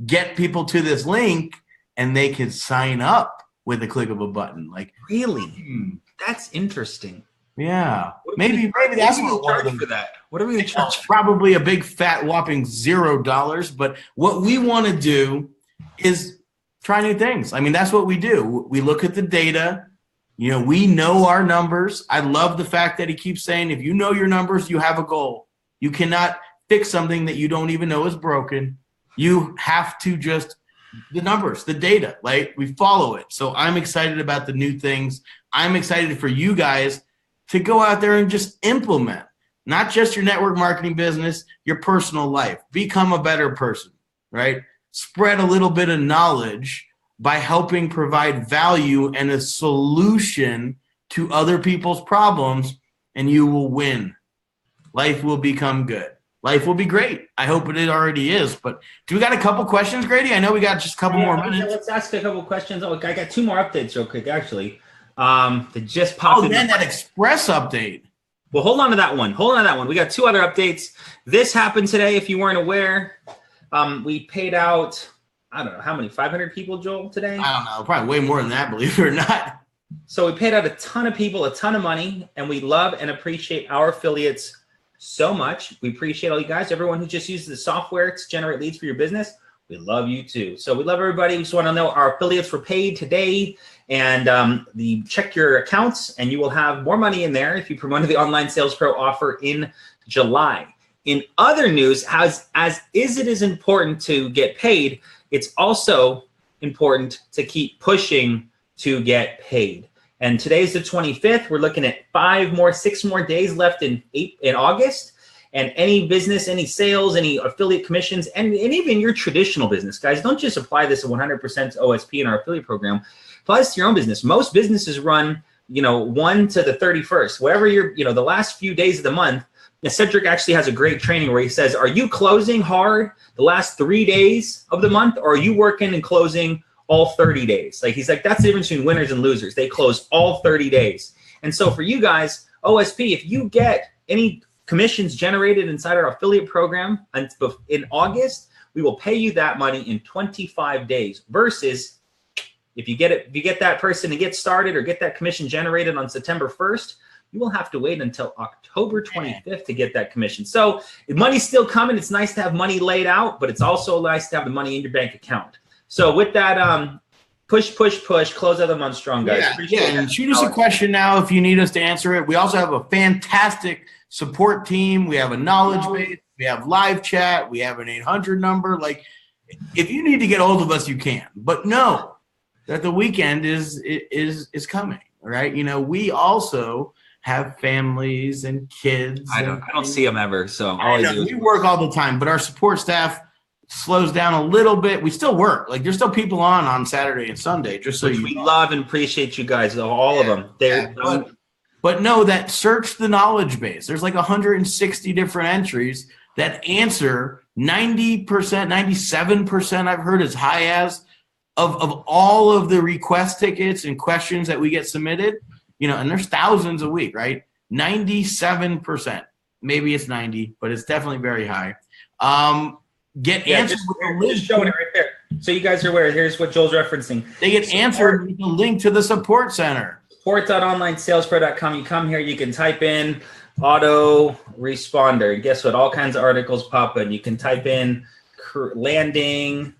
Speaker 4: get people to this link and they can sign up with the click of a button.
Speaker 3: Really? That's interesting.
Speaker 4: Yeah, maybe that's what one of them
Speaker 3: for that. What are we going to charge?
Speaker 4: Probably a big fat whopping $0. But what we want to do is try new things. I mean, that's what we do. We look at the data. We know our numbers. I love the fact that he keeps saying, if you know your numbers, you have a goal. You cannot fix something that you don't even know is broken. You have to the numbers, the data, right? We follow it. So I'm excited about the new things. I'm excited for you guys to go out there and just implement, not just your network marketing business, your personal life. Become a better person, right? Spread a little bit of knowledge by helping provide value and a solution to other people's problems, and you will win. Life will become good. Life will be great. I hope it already is. But do we got a couple questions, Grady? I know we got just a couple more minutes.
Speaker 3: Let's ask a couple questions. Oh, I got 2 more updates real quick, actually. That just popped in.
Speaker 4: Then that express update.
Speaker 3: Well, hold on to that one. We got 2 other updates. This happened today, if you weren't aware. We paid out, I don't know, how many, 500 people, Joel, today?
Speaker 4: I don't know, probably way more than that, believe it or not.
Speaker 3: So we paid out a ton of people, a ton of money, and we love and appreciate our affiliates so much. We appreciate all you guys, everyone who just uses the software to generate leads for your business. We love you too. So we love everybody. We just want to know our affiliates were paid today, and check your accounts, and you will have more money in there if you promoted the Online Sales Pro offer in July. In other news, as it is important to get paid, it's also important to keep pushing to get paid. And today's the 25th. We're looking at 6 more days left in August. And any business, any sales, any affiliate commissions, and even your traditional business, guys, don't just apply this at 100% to OSP in our affiliate program. Apply this to your own business. Most businesses run, 1 to the 31st, wherever you're, the last few days of the month. Now, Cedric actually has a great training where he says, are you closing hard the last 3 days of the month, or are you working and closing all 30 days? He's like, that's the difference between winners and losers. They close all 30 days. And so for you guys, OSP, if you get any commissions generated inside our affiliate program in August, we will pay you that money in 25 days versus if you get that person to get started or get that commission generated on September 1st, you will have to wait until October 25th to get that commission. So the money's still coming. It's nice to have money laid out, but it's also nice to have the money in your bank account. So with that, push, close out the month strong, guys.
Speaker 4: And shoot us a question now if you need us to answer it. We also have a fantastic support team. We have a knowledge base. We have live chat. We have an 800 number. If you need to get hold of us, you can. But know that the weekend is coming, right? We also have families and kids.
Speaker 3: I don't see them ever. So
Speaker 4: we work all the time, but our support staff slows down a little bit. We still work. There's still people on Saturday and Sunday, just so
Speaker 3: we love and appreciate you guys, all of them.
Speaker 4: But know that search the knowledge base. There's 160 different entries that answer 90%, 97%, I've heard as high as, of all of the request tickets and questions that we get submitted. and there's thousands a week, right? 97%, maybe it's 90, but it's definitely very high. Get answered with a link.
Speaker 3: Just showing it right there. So you guys are aware. Here's what Joel's referencing.
Speaker 4: They get answered with a link to the support center.
Speaker 3: Support.onlinesalespro.com. You come here, you can type in auto responder. And guess what? All kinds of articles pop in. You can type in landing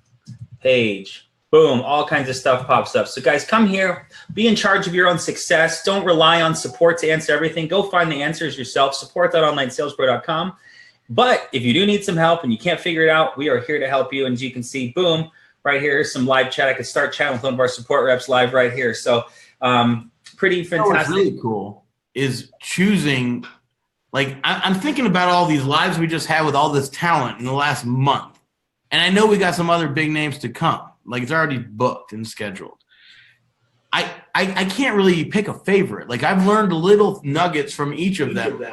Speaker 3: page. Boom, all kinds of stuff pops up. So guys, come here, be in charge of your own success. Don't rely on support to answer everything. Go find the answers yourself, support.onlinesalespro.com. But if you do need some help and you can't figure it out, we are here to help you. And as you can see, boom, right here is some live chat. I could start chatting with one of our support reps live right here. So pretty fantastic.
Speaker 4: What's really cool is choosing, like, I'm thinking about all these lives we just had with all this talent in the last month. And I know we got some other big names to come. Like, it's already booked and scheduled. I can't really pick a favorite. Like, I've learned little nuggets from each of them.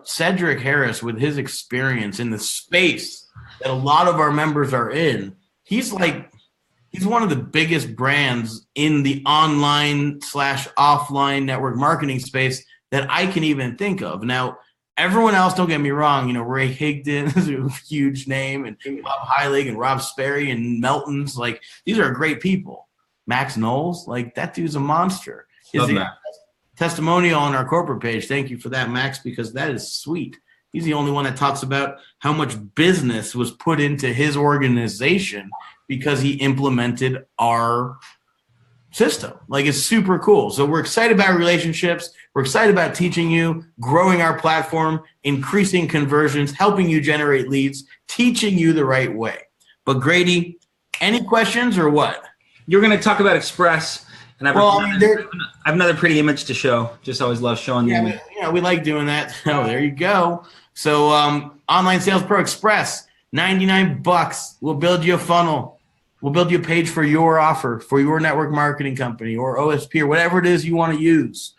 Speaker 4: Cedric Harris, with his experience in the space that a lot of our members are in, he's one of the biggest brands in the online/offline network marketing space that I can even think of. Now, everyone else, don't get me wrong, Ray Higdon is a huge name, and Bob Heilig and Rob Sperry and Melton's, like, these are great people. Max Knowles, like, that dude's a monster.
Speaker 3: Love that.
Speaker 4: Testimonial on our corporate page. Thank you for that, Max, because that is sweet. He's the only one that talks about how much business was put into his organization because he implemented our system. Like, it's super cool. So we're excited about relationships. We're excited about teaching you, growing our platform, increasing conversions, helping you generate leads, teaching you the right way. But Grady, any questions or what?
Speaker 3: You're going to talk about Express. And I have another pretty image to show. Just always love showing you.
Speaker 4: Yeah, we like doing that. Oh, there you go. So Online Sales Pro Express, $99. We'll build you a funnel. We'll build you a page for your offer, for your network marketing company or OSP or whatever it is you want to use.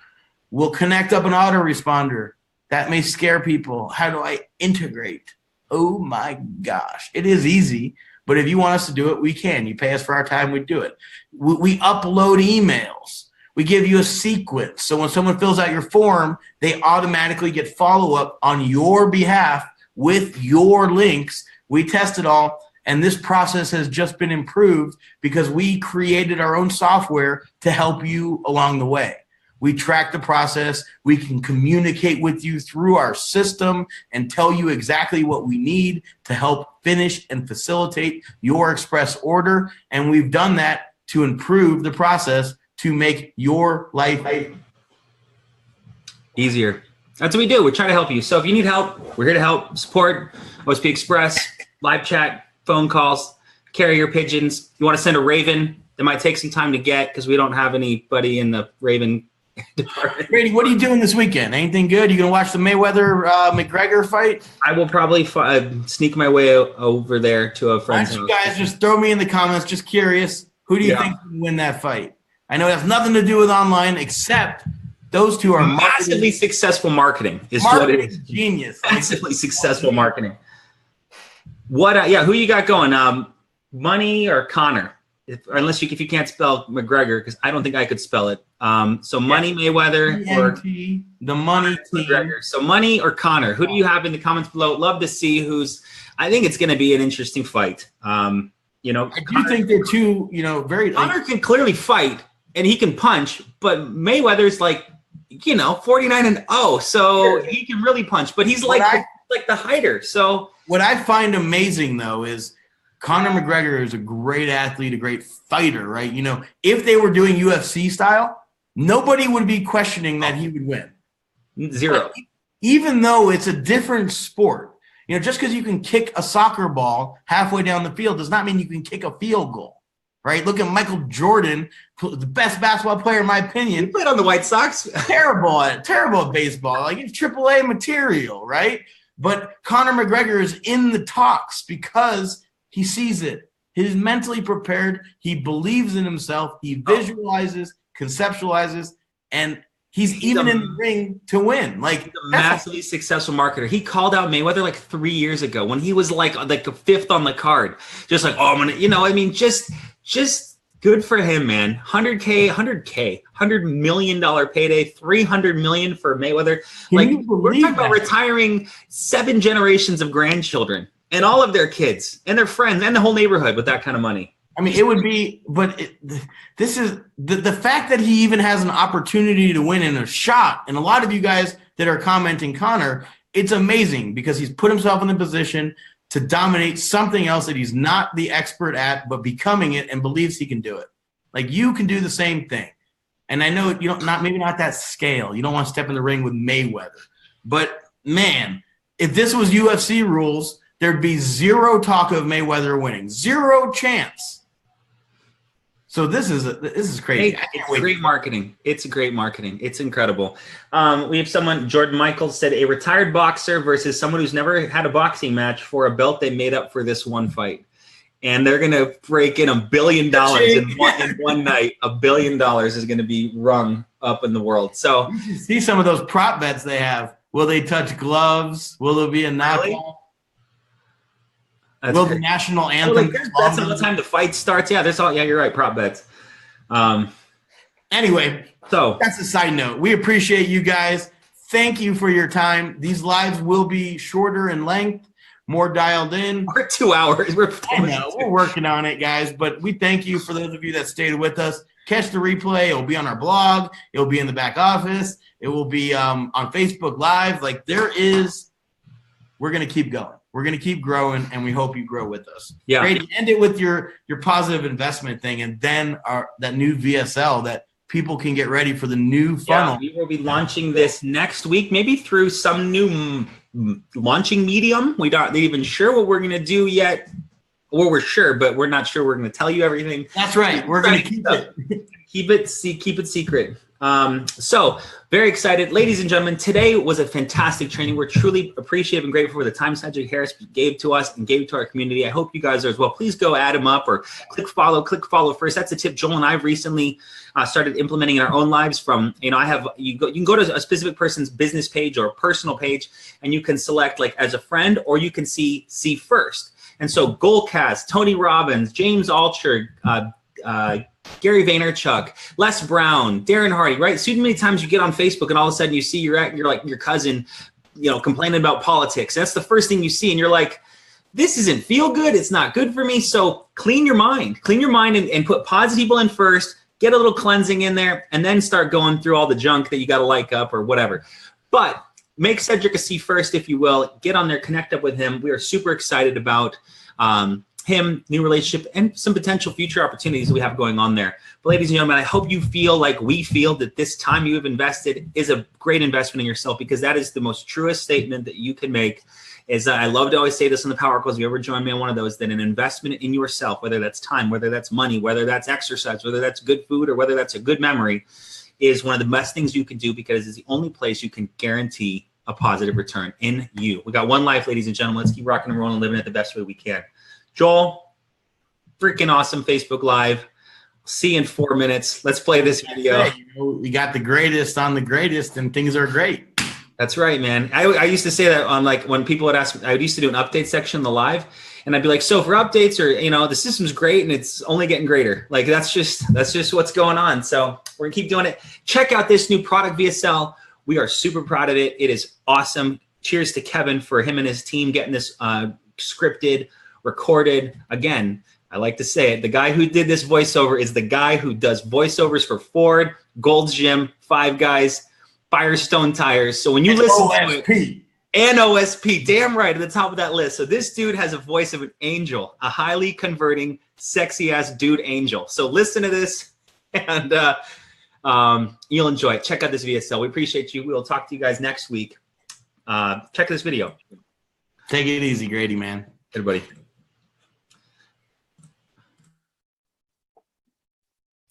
Speaker 4: We'll connect up an autoresponder. That may scare people. How do I integrate? Oh my gosh. It is easy. But if you want us to do it, we can. You pay us for our time, we do it. We upload emails. We give you a sequence. So when someone fills out your form, they automatically get follow-up on your behalf with your links. We test it all. And this process has just been improved because we created our own software to help you along the way. We track the process. We can communicate with you through our system and tell you exactly what we need to help finish and facilitate your express order. And we've done that to improve the process to make your life
Speaker 3: easier. That's what we do. We try to help you. So if you need help, we're here to help. Support, OSP Express, live chat, phone calls, carrier pigeons. You want to send a Raven, that might take some time to get because we don't have anybody in the Raven department.
Speaker 4: Brady, what are you doing this weekend? Anything good? You gonna watch the Mayweather McGregor fight?
Speaker 3: I will probably sneak my way over there to a friend's house.
Speaker 4: You guys just throw me in the comments. Just curious, who do you think will win that fight? I know it has nothing to do with online, except those two are
Speaker 3: massively successful marketing. Is
Speaker 4: what
Speaker 3: it is.
Speaker 4: Genius.
Speaker 3: Massively successful marketing. What? Who you got going? Money or Connor? If you can't spell McGregor, because I don't think I could spell it. So Money Mayweather or
Speaker 4: the Money
Speaker 3: McGregor. So Money or Connor. Who do you have in the comments below? Love to see who's. I think it's going to be an interesting fight. I do
Speaker 4: think they're two. Very.
Speaker 3: Connor can clearly fight and he can punch, but Mayweather's 49-0, so he can really punch. But he's like the hider. So
Speaker 4: what I find amazing though is Conor McGregor is a great athlete, a great fighter, right? If they were doing UFC style, nobody would be questioning that he would win.
Speaker 3: Zero.
Speaker 4: But even though it's a different sport, just because you can kick a soccer ball halfway down the field does not mean you can kick a field goal, right? Look at Michael Jordan, the best basketball player in my opinion.
Speaker 3: He played on the White Sox.
Speaker 4: Terrible at baseball. Like, it's AAA material, right? But Conor McGregor is in the talks because he sees it. He's mentally prepared. He believes in himself. He visualizes, conceptualizes, and he's even in the ring to win. Like,
Speaker 3: he's a massively successful marketer. He called out Mayweather 3 years ago when he was like a fifth on the card. Just like, oh, I'm gonna, just Good for him, man. 100 million dollar payday, 300 million for Mayweather. Like, we're talking about retiring 7 generations of grandchildren and all of their kids and their friends and the whole neighborhood with that kind of money.
Speaker 4: I mean, it would be, but this is the fact that he even has an opportunity to win in a shot. And a lot of you guys that are commenting Conor, it's amazing because he's put himself in a position to dominate something else that he's not the expert at, but becoming it and believes he can do it. Like, you can do the same thing. And I know you don't, maybe not that scale. You don't want to step in the ring with Mayweather. But man, if this was UFC rules, there'd be zero talk of Mayweather winning. Zero chance. So this is crazy.
Speaker 3: It's great marketing. It's great marketing. It's incredible. We have someone, Jordan Michaels said, a retired boxer versus someone who's never had a boxing match for a belt they made up for this one fight. And they're going to break in $1 billion in one night. $1 billion is going to be rung up in the world. So
Speaker 4: you should see some of those prop bets they have. Will they touch gloves? Will there be a knockout?
Speaker 3: Really?
Speaker 4: Will the national anthem?
Speaker 3: That's all the time the fight starts. Yeah, you're right. Prop bets.
Speaker 4: Anyway,
Speaker 3: so
Speaker 4: that's a side note. We appreciate you guys. Thank you for your time. These lives will be shorter in length, more dialed in.
Speaker 3: We're 2 hours. We're
Speaker 4: working on it, guys. But we thank you for those of you that stayed with us. Catch the replay. It will be on our blog. It will be in the back office. It will be on Facebook Live. Like, we're going to keep going. We're going to keep growing, and we hope you grow with us.
Speaker 3: Yeah.
Speaker 4: Great. End it with your positive investment thing, and then that new VSL that people can get ready for the new funnel.
Speaker 3: Yeah, we will be launching this next week, maybe through some new launching medium. We're not even sure what we're going to do yet. Well, we're sure, but we're not sure we're going to tell you everything.
Speaker 4: That's right. We're going to keep it.
Speaker 3: Keep it secret. So very excited. Ladies and gentlemen, today was a fantastic training. We're truly appreciative and grateful for the time Cedric Harris gave to us and gave to our community. I hope you guys are as well. Please go add him up or click follow first. That's a tip Joel and I have recently started implementing in our own lives. From, you can go to a specific person's business page or personal page, and you can select like as a friend, or you can see first. And so Goldcast, Tony Robbins, James Altucher, Gary Vaynerchuk, Les Brown, Darren Hardy, right? So many times you get on Facebook and all of a sudden you see your cousin, complaining about politics. That's the first thing you see. And you're like, this isn't feel good. It's not good for me. So clean your mind and put positive people in first, get a little cleansing in there, and then start going through all the junk that you got to like up or whatever. But make Cedric a see first, if you will. Get on there, connect up with him. We are super excited about him, new relationship, and some potential future opportunities that we have going on there. But ladies and gentlemen, I hope you feel like we feel that this time you have invested is a great investment in yourself, because that is the most truest statement that you can make. I love to always say this on the Power Calls. If you ever join me on one of those, that an investment in yourself, whether that's time, whether that's money, whether that's exercise, whether that's good food, or whether that's a good memory, is one of the best things you can do, because it's the only place you can guarantee a positive return in you. We got one life, ladies and gentlemen. Let's keep rocking and rolling and living it the best way we can. Joel, freaking awesome Facebook Live. See you in 4 minutes. Let's play this video.
Speaker 4: We got the greatest on the greatest, and things are great.
Speaker 3: That's right, man. I used to say that on, like, when people would ask me, I used to do an update section in the live, and I'd be like, so for updates, or, the system's great and it's only getting greater. Like, that's just what's going on. So we're gonna keep doing it. Check out this new product, VSL. We are super proud of it. It is awesome. Cheers to Kevin for him and his team getting this scripted, recorded. Again, I like to say it, the guy who did this voiceover is the guy who does voiceovers for Ford, Gold's Gym, Five Guys, Firestone Tires. So when you listen
Speaker 4: OSP.
Speaker 3: to it, and OSP, damn right, at the top of that list. So this dude has a voice of an angel, a highly converting, sexy ass dude angel. So listen to this, and you'll enjoy it. Check out this VSL. We appreciate you. We'll talk to you guys next week. Check this video.
Speaker 4: Take it easy, Grady, man.
Speaker 3: Everybody.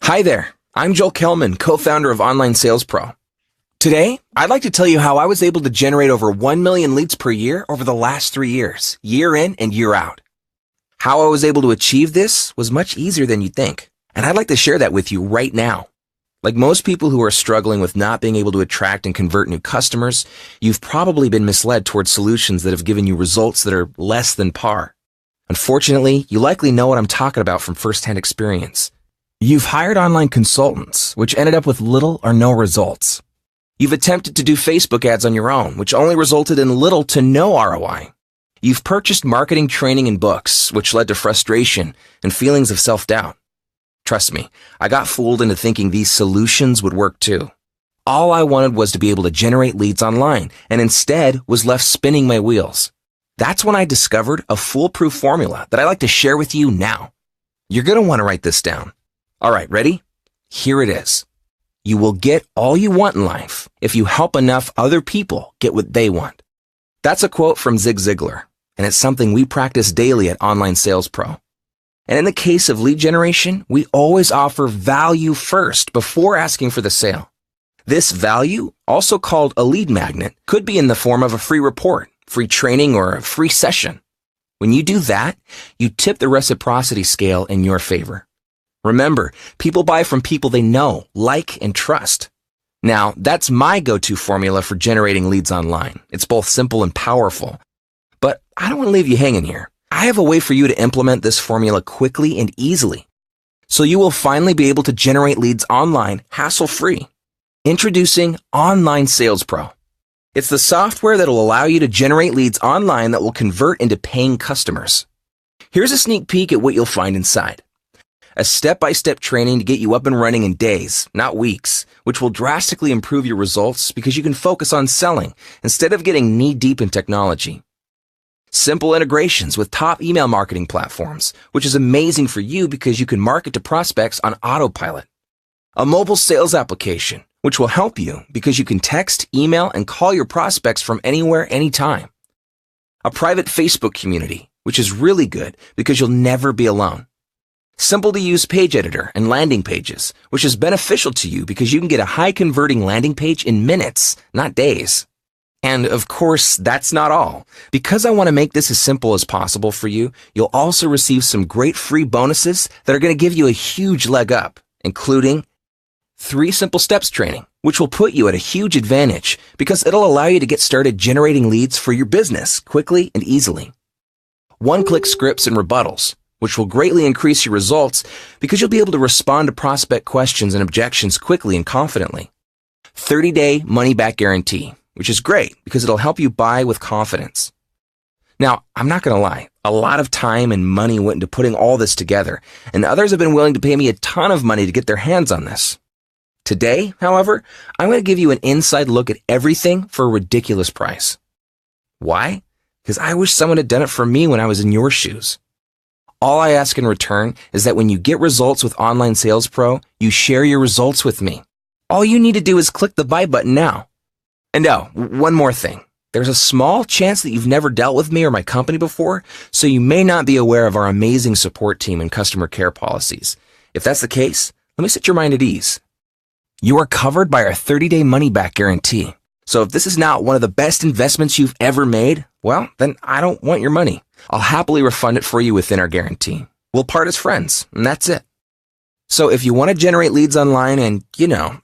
Speaker 2: Hi there, I'm Joel Kelman, co-founder of Online Sales Pro. Today, I'd like to tell you how I was able to generate over 1 million leads per year over the last 3 years, year in and year out. How I was able to achieve this was much easier than you'd think, and I'd like to share that with you right now. Like most people who are struggling with not being able to attract and convert new customers, you've probably been misled towards solutions that have given you results that are less than par. Unfortunately, you likely know what I'm talking about from firsthand experience. You've hired online consultants, which ended up with little or no results. You've attempted to do Facebook ads on your own, which only resulted in little to no ROI. You've purchased marketing training and books, which led to frustration and feelings of self-doubt. Trust me, I got fooled into thinking these solutions would work too. All I wanted was to be able to generate leads online, and instead was left spinning my wheels. That's when I discovered a foolproof formula that I'd like to share with you now. You're going to want to write this down. All right, ready? Here it is. You will get all you want in life if you help enough other people get what they want. That's a quote from Zig Ziglar, and it's something we practice daily at Online Sales Pro. And in the case of lead generation, we always offer value first before asking for the sale. This value, also called a lead magnet, could be in the form of a free report, free training, or a free session. When you do that, you tip the reciprocity scale in your favor. Remember, people buy from people they know, like, and trust. Now, that's my go-to formula for generating leads online. It's both simple and powerful. But I don't want to leave you hanging here. I have a way for you to implement this formula quickly and easily, so you will finally be able to generate leads online hassle-free. Introducing Online Sales Pro. It's the software that will allow you to generate leads online that will convert into paying customers. Here's a sneak peek at what you'll find inside. A step-by-step training to get you up and running in days, not weeks, which will drastically improve your results because you can focus on selling instead of getting knee-deep in technology. Simple integrations with top email marketing platforms, which is amazing for you because you can market to prospects on autopilot. A mobile sales application, which will help you because you can text, email, and call your prospects from anywhere, anytime. A private Facebook community, which is really good because you'll never be alone. Simple to use page editor and landing pages, which is beneficial to you because you can get a high converting landing page in minutes, not days. And of course, that's not all. Because I want to make this as simple as possible for you, you'll also receive some great free bonuses that are going to give you a huge leg up, including 3 Simple Steps training, which will put you at a huge advantage because it'll allow you to get started generating leads for your business quickly and easily. 1-click scripts and rebuttals, which will greatly increase your results because you'll be able to respond to prospect questions and objections quickly and confidently. 30-day money-back guarantee, which is great because it'll help you buy with confidence. Now, I'm not going to lie, a lot of time and money went into putting all this together, and others have been willing to pay me a ton of money to get their hands on this. Today, however, I'm going to give you an inside look at everything for a ridiculous price. Why? Because I wish someone had done it for me when I was in your shoes. All I ask in return is that when you get results with Online Sales Pro, you share your results with me. All you need to do is click the buy button now. And oh, one more thing. There's a small chance that you've never dealt with me or my company before, so you may not be aware of our amazing support team and customer care policies. If that's the case, let me set your mind at ease. You are covered by our 30-day money-back guarantee. So if this is not one of the best investments you've ever made, well, then I don't want your money. I'll happily refund it for you within our guarantee. We'll part as friends, and that's it. So if you want to generate leads online and,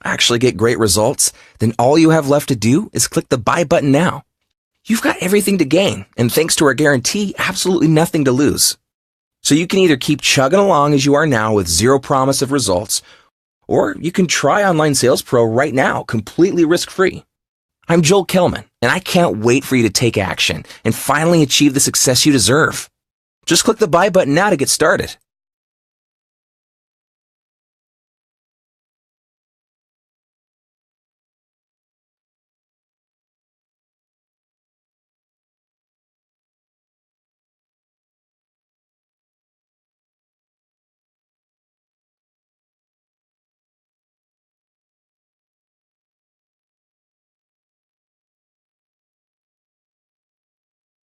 Speaker 2: actually get great results, then all you have left to do is click the buy button now. You've got everything to gain, and thanks to our guarantee, absolutely nothing to lose. So you can either keep chugging along as you are now with zero promise of results, or you can try Online Sales Pro right now, completely risk-free. I'm Joel Kellman, and I can't wait for you to take action and finally achieve the success you deserve. Just click the buy button now to get started.